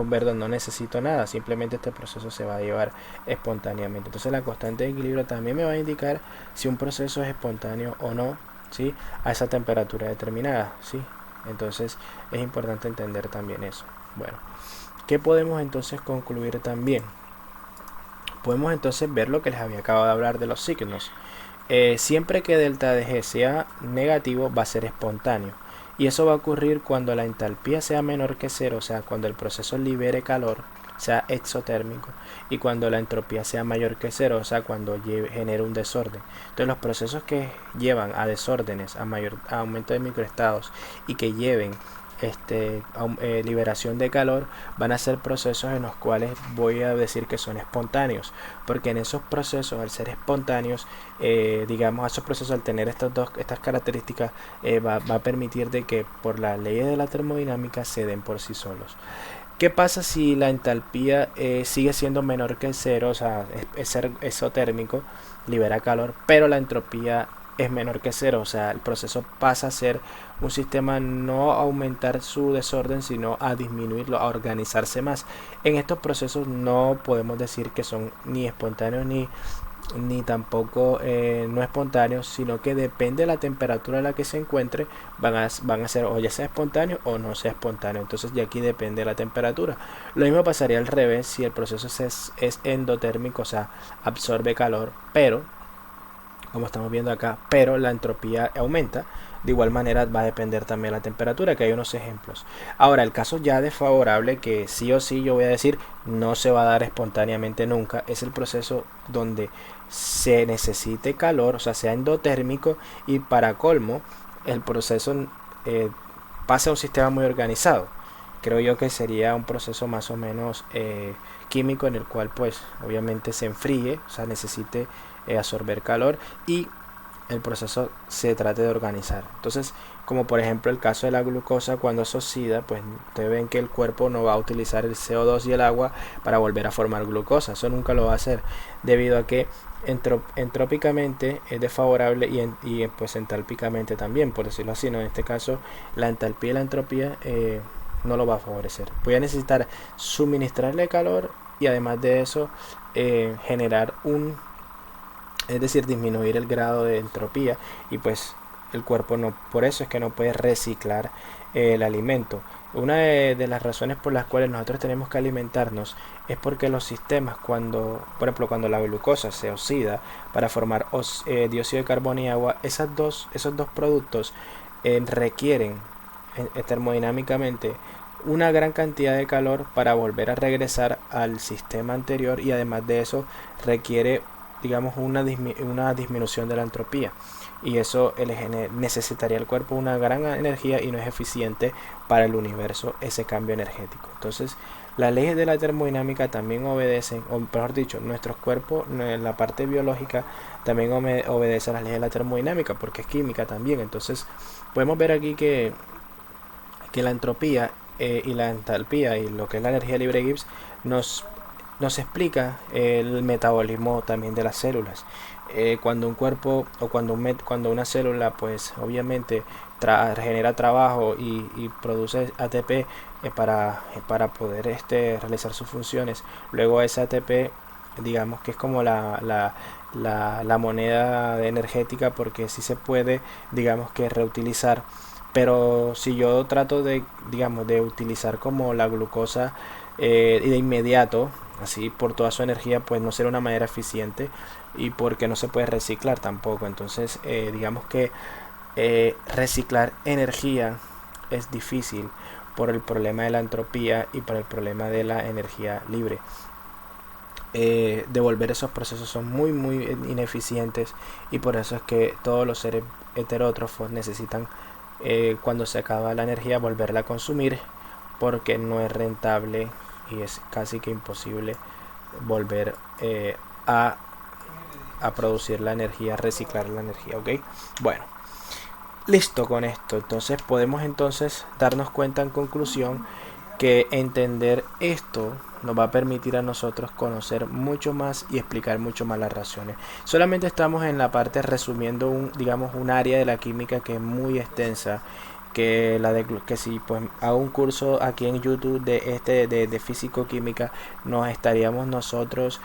perdón, no necesito nada, simplemente este proceso se va a llevar espontáneamente. Entonces la constante de equilibrio también me va a indicar si un proceso es espontáneo o no, ¿sí?, a esa temperatura determinada, ¿sí? Entonces es importante entender también eso. Bueno, ¿qué podemos entonces concluir también? Podemos entonces ver lo que les había acabado de hablar de los signos. Siempre que delta de G sea negativo, va a ser espontáneo. Y eso va a ocurrir cuando la entalpía sea menor que 0, o sea, cuando el proceso libere calor, sea exotérmico, y cuando la entropía sea mayor que 0, o sea, cuando genere un desorden. Entonces los procesos que llevan a desórdenes, a aumento de microestados, y que lleven liberación de calor, van a ser procesos en los cuales voy a decir que son espontáneos, porque en esos procesos, al ser espontáneos, digamos, esos procesos, al tener estas características, va a permitir de que por las leyes de la termodinámica se den por sí solos. ¿Qué pasa si la entalpía sigue siendo menor que 0, o sea, es exotérmico, libera calor, pero la entropía es menor que 0, o sea, el proceso pasa a ser un sistema no a aumentar su desorden, sino a disminuirlo, a organizarse más? En estos procesos no podemos decir que son ni espontáneos ni tampoco no espontáneos, sino que depende de la temperatura a la que se encuentre, van a ser o ya sea espontáneo o no sea espontáneo. Entonces de aquí depende de la temperatura. Lo mismo pasaría al revés si el proceso es endotérmico, o sea, absorbe calor, pero como estamos viendo acá, pero la entropía aumenta. De igual manera va a depender también de la temperatura, que hay unos ejemplos. Ahora, el caso ya desfavorable, que sí o sí yo voy a decir no se va a dar espontáneamente nunca, es el proceso donde se necesite calor, o sea, sea endotérmico, y para colmo el proceso pase a un sistema muy organizado. Creo yo que sería un proceso más o menos químico, en el cual pues obviamente se enfríe, o sea, necesite absorber calor, y el proceso se trate de organizar. Entonces, como por ejemplo el caso de la glucosa, cuando se oxida, pues ustedes ven que el cuerpo no va a utilizar el CO2 y el agua para volver a formar glucosa. Eso nunca lo va a hacer, debido a que entrópicamente es desfavorable y pues entálpicamente también, por decirlo así, ¿no? En este caso, la entalpía y la entropía no lo va a favorecer. Voy a necesitar suministrarle calor y además de eso generar es decir, disminuir el grado de entropía, y pues el cuerpo no, por eso es que no puede reciclar el alimento. Una de las razones por las cuales nosotros tenemos que alimentarnos es porque los sistemas, por ejemplo, cuando la glucosa se oxida para formar dióxido de carbono y agua, esos dos productos requieren termodinámicamente una gran cantidad de calor para volver a regresar al sistema anterior, y además de eso requiere, digamos, una disminución de la entropía, y eso necesitaría el cuerpo una gran energía y no es eficiente para el universo ese cambio energético. Entonces las leyes de la termodinámica también obedecen, o mejor dicho, nuestros cuerpos en la parte biológica también obedece a las leyes de la termodinámica porque es química también. Entonces podemos ver aquí que la entropía y la entalpía y lo que es la energía libre Gibbs nos explica el metabolismo también de las células. Cuando un cuerpo o cuando una célula pues obviamente genera trabajo y produce ATP para poder realizar sus funciones, luego ese ATP digamos que es como la moneda energética, porque sí se puede, digamos que reutilizar. Pero si yo trato de, digamos, de utilizar como la glucosa de inmediato, así por toda su energía, pues no será una manera eficiente, y porque no se puede reciclar tampoco. Entonces digamos que reciclar energía es difícil por el problema de la entropía y por el problema de la energía libre. Devolver esos procesos son muy ineficientes, y por eso es que todos los seres heterótrofos necesitan, cuando se acaba la energía, volverla a consumir, porque no es rentable y es casi que imposible volver a producir la energía, reciclar la energía, ¿ok? Bueno, listo con esto. Entonces podemos darnos cuenta en conclusión que entender esto nos va a permitir a nosotros conocer mucho más y explicar mucho más las reacciones. Solamente estamos en la parte resumiendo digamos un área de la química que es muy extensa, que si pues hago un curso aquí en YouTube de físico-química, nos estaríamos nosotros,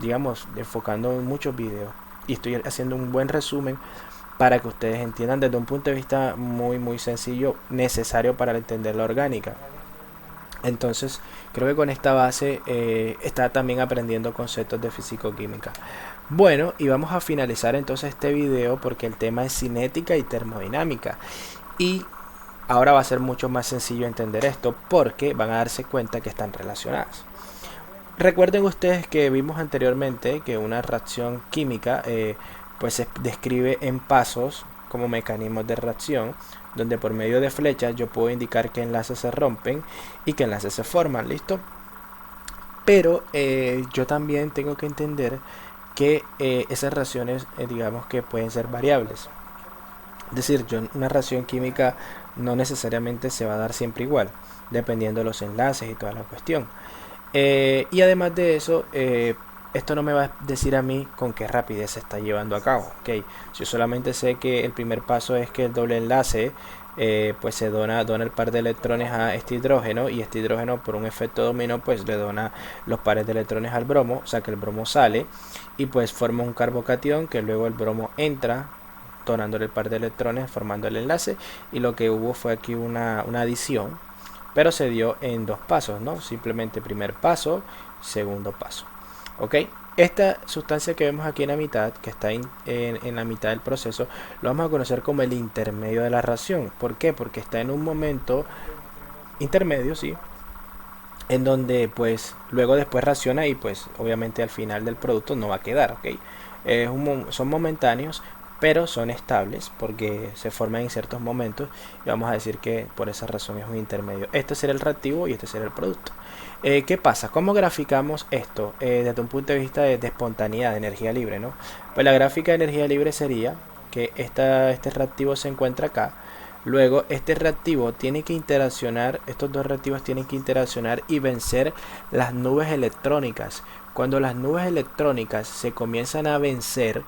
digamos, enfocando en muchos videos, y estoy haciendo un buen resumen para que ustedes entiendan desde un punto de vista muy sencillo, necesario para entender la orgánica. Entonces creo que con esta base está también aprendiendo conceptos de físico-química. Bueno, y vamos a finalizar entonces este video porque el tema es cinética y termodinámica, y ahora va a ser mucho más sencillo entender esto porque van a darse cuenta que están relacionadas. Recuerden ustedes que vimos anteriormente que una reacción química pues se describe en pasos como mecanismos de reacción, donde por medio de flechas yo puedo indicar qué enlaces se rompen y qué enlaces se forman, ¿listo? Pero yo también tengo que entender que esas reacciones digamos que pueden ser variables. Es decir, una reacción química no necesariamente se va a dar siempre igual, dependiendo de los enlaces y toda la cuestión. Y además de eso, esto no me va a decir a mí con qué rapidez se está llevando a cabo. ¿Okay? Yo solamente sé que el primer paso es que el doble enlace pues se dona el par de electrones a este hidrógeno, y este hidrógeno por un efecto dominó pues le dona los pares de electrones al bromo, o sea que el bromo sale y pues forma un carbocatión, que luego el bromo entra donándole el par de electrones, formando el enlace, y lo que hubo fue aquí una adición, pero se dio en dos pasos, ¿no? Simplemente primer paso, segundo paso. ¿Ok? Esta sustancia que vemos aquí en la mitad, que está en la mitad del proceso, lo vamos a conocer como el intermedio de la reacción. ¿Por qué? Porque está en un momento intermedio, ¿sí? En donde pues luego después reacciona y pues obviamente al final del producto no va a quedar, ¿ok? Son momentáneos, pero son estables porque se forman en ciertos momentos, y vamos a decir que por esa razón es un intermedio. Este será el reactivo y este será el producto. ¿Qué pasa? ¿Cómo graficamos esto desde un punto de vista de espontaneidad, de energía libre, ¿no? Pues la gráfica de energía libre sería que este reactivo se encuentra acá. Luego este reactivo tiene que interaccionar, estos dos reactivos tienen que interaccionar y vencer las nubes electrónicas. Cuando las nubes electrónicas se comienzan a vencer,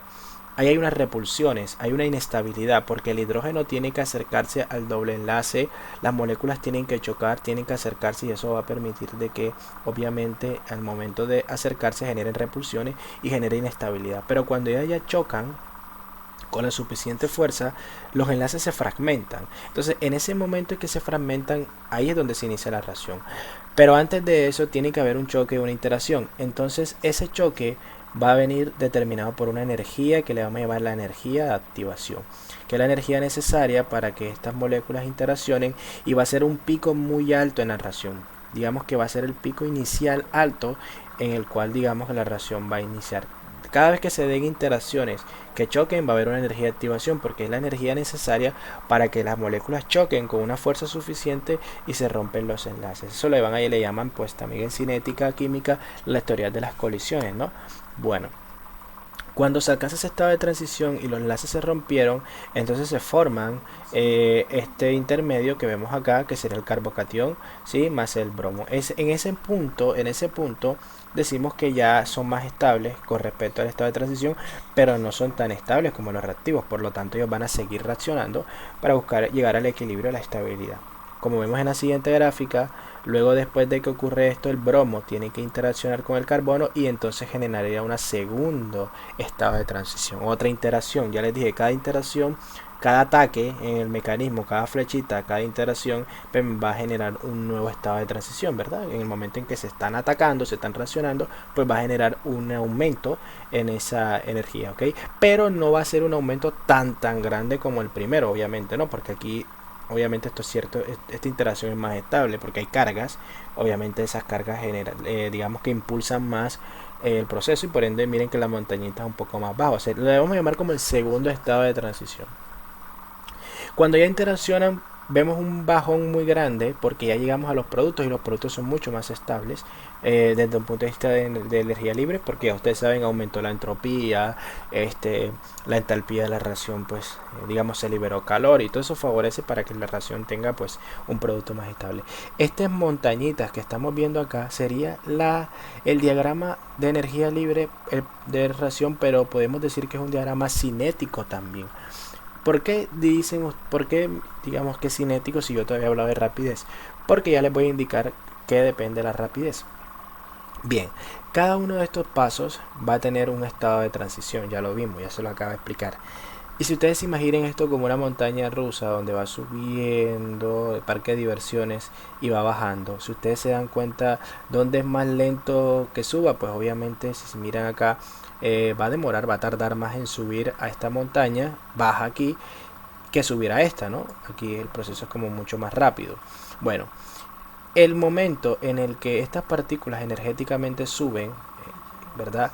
ahí hay unas repulsiones, hay una inestabilidad, porque el hidrógeno tiene que acercarse al doble enlace, las moléculas tienen que chocar, tienen que acercarse, y eso va a permitir de que obviamente al momento de acercarse generen repulsiones y genere inestabilidad. Pero cuando ya chocan con la suficiente fuerza, los enlaces se fragmentan. Entonces en ese momento en que se fragmentan, ahí es donde se inicia la reacción. Pero antes de eso tiene que haber un choque, una interacción. Entonces ese choque va a venir determinado por una energía que le vamos a llamar la energía de activación, que es la energía necesaria para que estas moléculas interaccionen, y va a ser un pico muy alto en la reacción. Digamos que va a ser el pico inicial alto en el cual digamos que la reacción va a iniciar. Cada vez que se den interacciones que choquen, va a haber una energía de activación, porque es la energía necesaria para que las moléculas choquen con una fuerza suficiente y se rompen los enlaces. Eso le llaman pues también en cinética química la teoría de las colisiones, ¿no? Bueno, cuando se alcanza ese estado de transición y los enlaces se rompieron, entonces se forman este intermedio que vemos acá, que sería el carbocatión, ¿sí? Más el bromo. En ese punto decimos que ya son más estables con respecto al estado de transición, pero no son tan estables como los reactivos. Por lo tanto, ellos van a seguir reaccionando para buscar llegar al equilibrio, a la estabilidad. Como vemos en la siguiente gráfica, luego después de que ocurre esto, el bromo tiene que interaccionar con el carbono y entonces generaría un segundo estado de transición, otra interacción. Ya les dije, cada interacción, cada ataque en el mecanismo, cada flechita, cada interacción va a generar un nuevo estado de transición, ¿verdad? En el momento en que se están atacando, se están reaccionando, pues va a generar un aumento en esa energía, ¿ok? Pero no va a ser un aumento tan grande como el primero, obviamente, ¿no? Porque aquí obviamente esto es cierto, esta interacción es más estable porque hay cargas, obviamente esas cargas generan, digamos que impulsan más el proceso, y por ende miren que la montañita es un poco más bajo, o sea, lo debemos llamar como el segundo estado de transición. Cuando ya interaccionan, vemos un bajón muy grande porque ya llegamos a los productos, y los productos son mucho más estables desde un punto de vista de energía libre, porque ya ustedes saben, aumentó la entropía, la entalpía de la reacción, pues digamos se liberó calor, y todo eso favorece para que la reacción tenga pues un producto más estable. Estas montañitas que estamos viendo acá sería el diagrama de energía libre de reacción, pero podemos decir que es un diagrama cinético también. ¿Por qué digamos que es cinético si yo todavía hablaba de rapidez? Porque ya les voy a indicar que depende de la rapidez. Bien, cada uno de estos pasos va a tener un estado de transición, ya lo vimos, ya se lo acabo de explicar. Y si ustedes imaginen esto como una montaña rusa donde va subiendo el parque de diversiones y va bajando, si ustedes se dan cuenta dónde es más lento que suba, pues obviamente si se miran acá, va a tardar más en subir a esta montaña baja aquí que subir a esta, ¿no? Aquí el proceso es como mucho más rápido. Bueno, el momento en el que estas partículas energéticamente suben, ¿verdad?,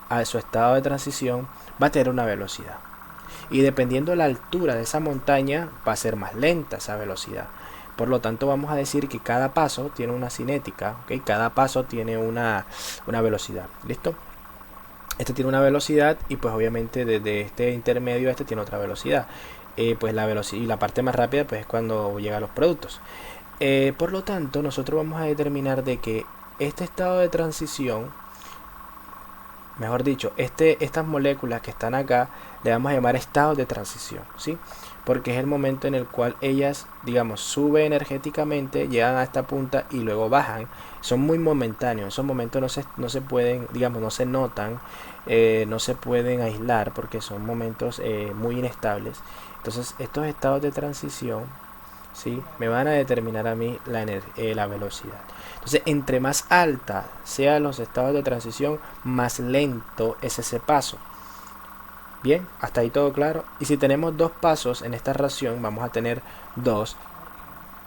a su estado de transición, va a tener una velocidad. Y dependiendo de la altura de esa montaña, va a ser más lenta esa velocidad. Por lo tanto, vamos a decir que cada paso tiene una cinética, ¿okay? Cada paso tiene una velocidad. ¿Listo? Este tiene una velocidad, y pues obviamente desde este intermedio este tiene otra velocidad. Pues la velocidad y la parte más rápida pues es cuando llega a los productos. Por lo tanto, nosotros vamos a determinar de que este estado de transición, mejor dicho, estas moléculas que están acá, le vamos a llamar estados de transición, ¿sí? Porque es el momento en el cual ellas, digamos, suben energéticamente, llegan a esta punta y luego bajan. Son muy momentáneos, esos momentos no se pueden, digamos, no se notan, no se pueden aislar porque son momentos muy inestables. Entonces, estos estados de transición, ¿sí?, me van a determinar a mí la velocidad. Entonces, entre más alta sean los estados de transición, más lento es ese paso. Bien, hasta ahí todo claro. Y si tenemos dos pasos en esta reacción, vamos a tener dos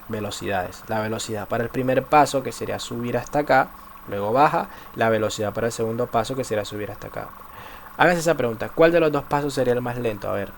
velocidades. La velocidad para el primer paso, que sería subir hasta acá, luego baja. La velocidad para el segundo paso, que sería subir hasta acá. Háganse esa pregunta: ¿cuál de los dos pasos sería el más lento? A ver.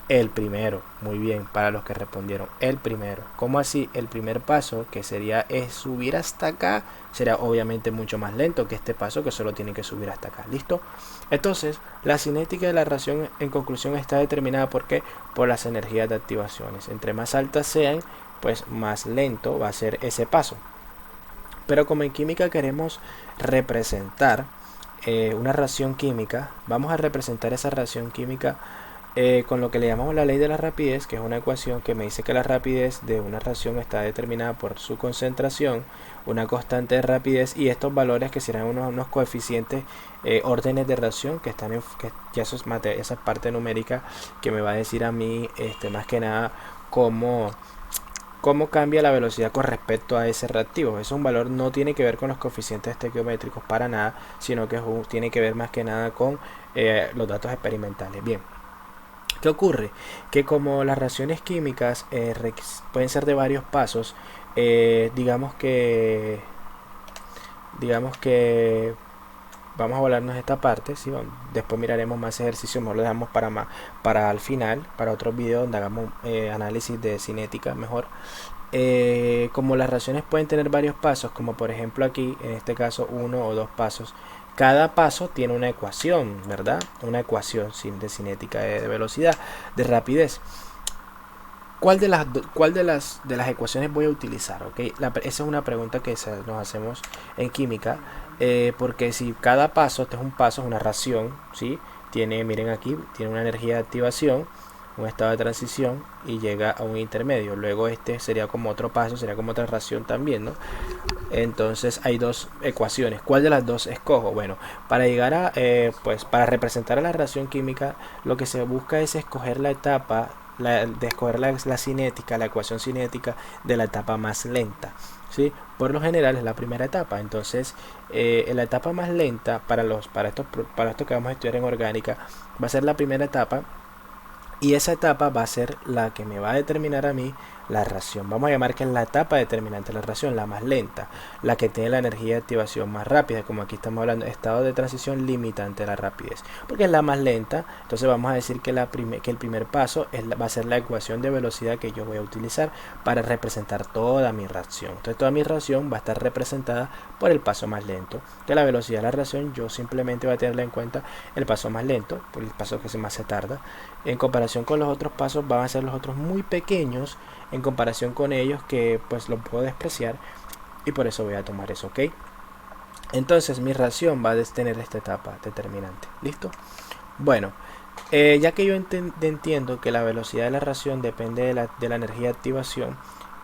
El primero, muy bien, para los que respondieron, el primero. ¿Cómo así? El primer paso, que sería es subir hasta acá, será obviamente mucho más lento que este paso que solo tiene que subir hasta acá. ¿Listo? Entonces, la cinética de la reacción en conclusión está determinada ¿por qué? Por las energías de activaciones. Entre más altas sean, pues más lento va a ser ese paso. Pero como en química queremos representar una reacción química, vamos a representar esa reacción química con lo que le llamamos la ley de la rapidez, que es una ecuación que me dice que la rapidez de una reacción está determinada por su concentración, una constante de rapidez y estos valores que serán unos coeficientes órdenes de reacción que están en que ya eso es esa parte numérica que me va a decir a mí más que nada cómo cambia la velocidad con respecto a ese reactivo. Es un valor, no tiene que ver con los coeficientes estequiométricos para nada, sino que tiene que ver más que nada con los datos experimentales. Bien, ¿qué ocurre? Que como las reacciones químicas pueden ser de varios pasos, digamos que vamos a volarnos esta parte, ¿sí? Después miraremos más ejercicios, mejor lo dejamos para al final, para otro video donde hagamos análisis de cinética mejor. Como las reacciones pueden tener varios pasos, como por ejemplo aquí, en este caso 1 o 2 pasos, cada paso tiene una ecuación, ¿verdad? Una ecuación de cinética de velocidad, de rapidez. ¿Cuál de las ecuaciones voy a utilizar? ¿Okay? Esa es una pregunta que nos hacemos en química, porque si cada paso, este es un paso, es una reacción, ¿sí? Miren aquí, tiene una energía de activación, un estado de transición y llega a un intermedio. Luego este sería como otro paso, sería como otra reacción también, ¿no? Entonces hay dos ecuaciones. ¿Cuál de las dos escojo? Bueno, para llegar a, para representar a la reacción química, lo que se busca es escoger la etapa de escoger la cinética, la ecuación cinética de la etapa más lenta, ¿sí? Por lo general es la primera etapa. Entonces la etapa más lenta para esto que vamos a estudiar en orgánica va a ser la primera etapa, y esa etapa va a ser la que me va a determinar a mí la reacción. Vamos a llamar que es la etapa determinante de la reacción, la más lenta, la que tiene la energía de activación más rápida, como aquí estamos hablando de estado de transición limitante de la rapidez, porque es la más lenta. Entonces vamos a decir que el primer paso va a ser la ecuación de velocidad que yo voy a utilizar para representar toda mi reacción. Entonces toda mi reacción va a estar representada por el paso más lento. De la velocidad de la reacción yo simplemente voy a tenerla en cuenta el paso más lento, por el paso que más se tarda. En comparación con los otros pasos van a ser los otros muy pequeños en comparación con ellos, que pues lo puedo despreciar, y por eso voy a tomar eso, ¿ok? Entonces mi reacción va a tener esta etapa determinante. ¿Listo? Bueno, ya que yo entiendo que la velocidad de la reacción depende de la energía de activación,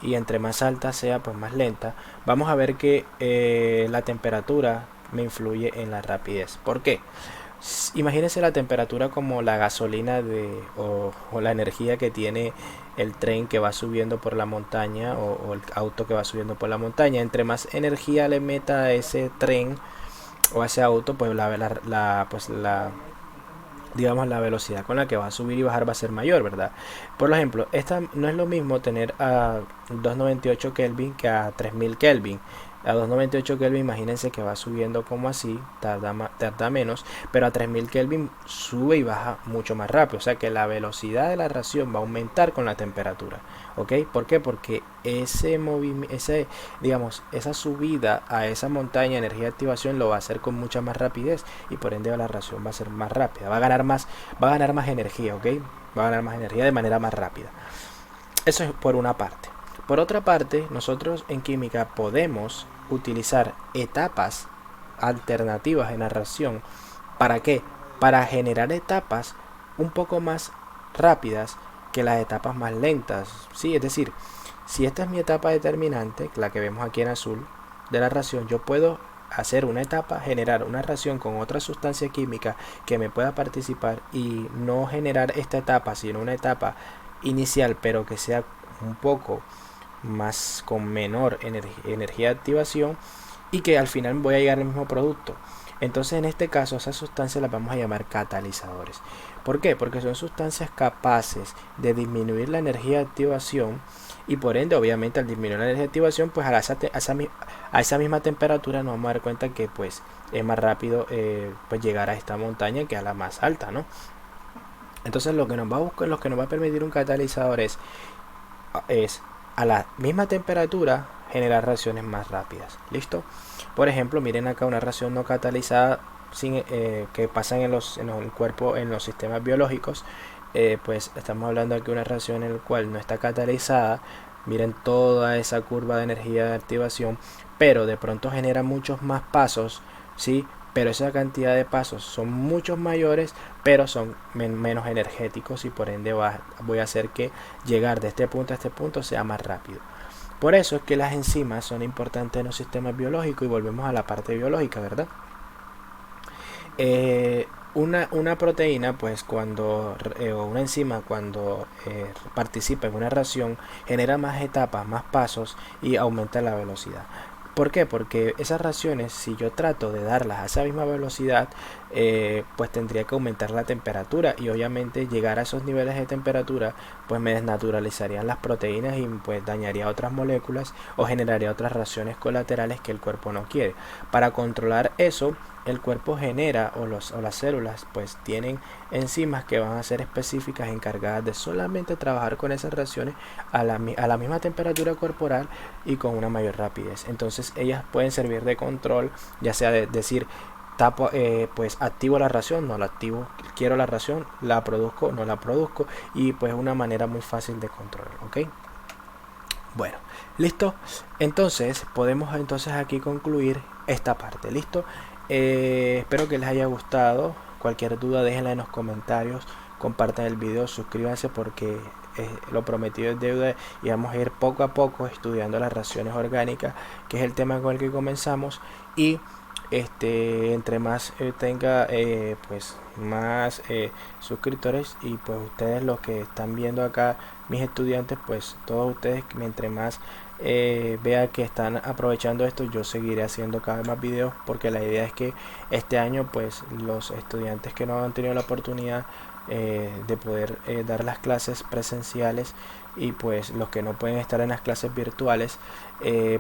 y entre más alta sea pues más lenta, vamos a ver que la temperatura me influye en la rapidez. ¿Por qué? Imagínense la temperatura como la gasolina o la energía que tiene el tren que va subiendo por la montaña, o el auto que va subiendo por la montaña. Entre más energía le meta a ese tren o a ese auto, pues digamos la velocidad con la que va a subir y bajar va a ser mayor, ¿verdad? Por ejemplo, esta no es lo mismo tener a 298 Kelvin que a 3000 Kelvin. A 298 Kelvin, imagínense que va subiendo como así, tarda menos, pero a 3000 Kelvin sube y baja mucho más rápido. O sea que la velocidad de la reacción va a aumentar con la temperatura. ¿Ok? ¿Por qué? Porque esa subida a esa montaña de energía de activación lo va a hacer con mucha más rapidez, y por ende la reacción va a ser más rápida. Va a ganar más energía, ¿ok? Va a ganar más energía de manera más rápida. Eso es por una parte. Por otra parte, nosotros en química podemos utilizar etapas alternativas en la reacción. ¿Para qué? Para generar etapas un poco más rápidas que las etapas más lentas. ¿Sí? Es decir, si esta es mi etapa determinante, la que vemos aquí en azul de la reacción, yo puedo hacer una etapa, generar una reacción con otra sustancia química que me pueda participar, y no generar esta etapa, sino una etapa inicial, pero que sea un poco más con menor energía de activación, y que al final voy a llegar al mismo producto. Entonces en este caso esas sustancias las vamos a llamar catalizadores. ¿Por qué? Porque son sustancias capaces de disminuir la energía de activación, y por ende obviamente al disminuir la energía de activación, pues a esa misma temperatura nos vamos a dar cuenta que pues es más rápido pues llegar a esta montaña que a la más alta, ¿no? Entonces lo que nos va a buscar, lo que nos va a permitir un catalizador es a la misma temperatura generar reacciones más rápidas. ¿Listo? Por ejemplo, miren acá una reacción no catalizada que pasa en el cuerpo, en los sistemas biológicos. Pues estamos hablando aquí de una reacción en la cual no está catalizada. Miren toda esa curva de energía de activación, pero de pronto genera muchos más pasos, ¿sí? Pero esa cantidad de pasos son muchos mayores, pero son menos energéticos, y por ende voy a hacer que llegar de este punto a este punto sea más rápido. Por eso es que las enzimas son importantes en los sistemas biológicos, y volvemos a la parte biológica, ¿verdad? Una proteína, pues o una enzima, cuando participa en una reacción, genera más etapas, más pasos, y aumenta la velocidad. ¿Por qué? Porque esas reacciones, si yo trato de darlas a esa misma velocidad, pues tendría que aumentar la temperatura, y obviamente llegar a esos niveles de temperatura pues me desnaturalizarían las proteínas y pues dañaría otras moléculas o generaría otras reacciones colaterales que el cuerpo no quiere. Para controlar eso, el cuerpo genera, o las células pues tienen enzimas que van a ser específicas, encargadas de solamente trabajar con esas reacciones a la misma temperatura corporal y con una mayor rapidez. Entonces ellas pueden servir de control, ya sea de decir, pues activo la reacción, no la activo, quiero la reacción, la produzco, no la produzco, y pues una manera muy fácil de controlar. ¿Ok? Bueno, listo. Entonces podemos aquí concluir esta parte. Listo. Espero que les haya gustado. Cualquier duda déjenla en los comentarios, compartan el video, suscríbanse, porque lo prometido es deuda, y vamos a ir poco a poco estudiando las reacciones orgánicas, que es el tema con el que comenzamos. Y entre más tenga pues más suscriptores, y pues ustedes, los que están viendo acá, mis estudiantes, pues todos ustedes, mientras más vea que están aprovechando esto, yo seguiré haciendo cada vez más videos, porque la idea es que este año pues los estudiantes que no han tenido la oportunidad de poder dar las clases presenciales, y pues los que no pueden estar en las clases virtuales,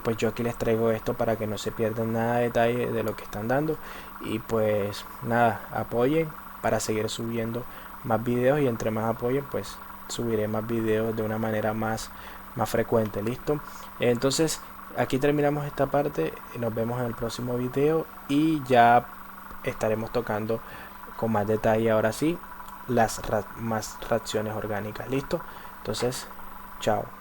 pues yo aquí les traigo esto para que no se pierdan nada de detalle de lo que están dando. Y pues nada, apoyen para seguir subiendo más videos, y entre más apoyen pues subiré más videos de una manera más frecuente. Listo. Entonces aquí terminamos esta parte, nos vemos en el próximo video, y ya estaremos tocando con más detalle, ahora sí, más reacciones orgánicas. Listo. Entonces, chao.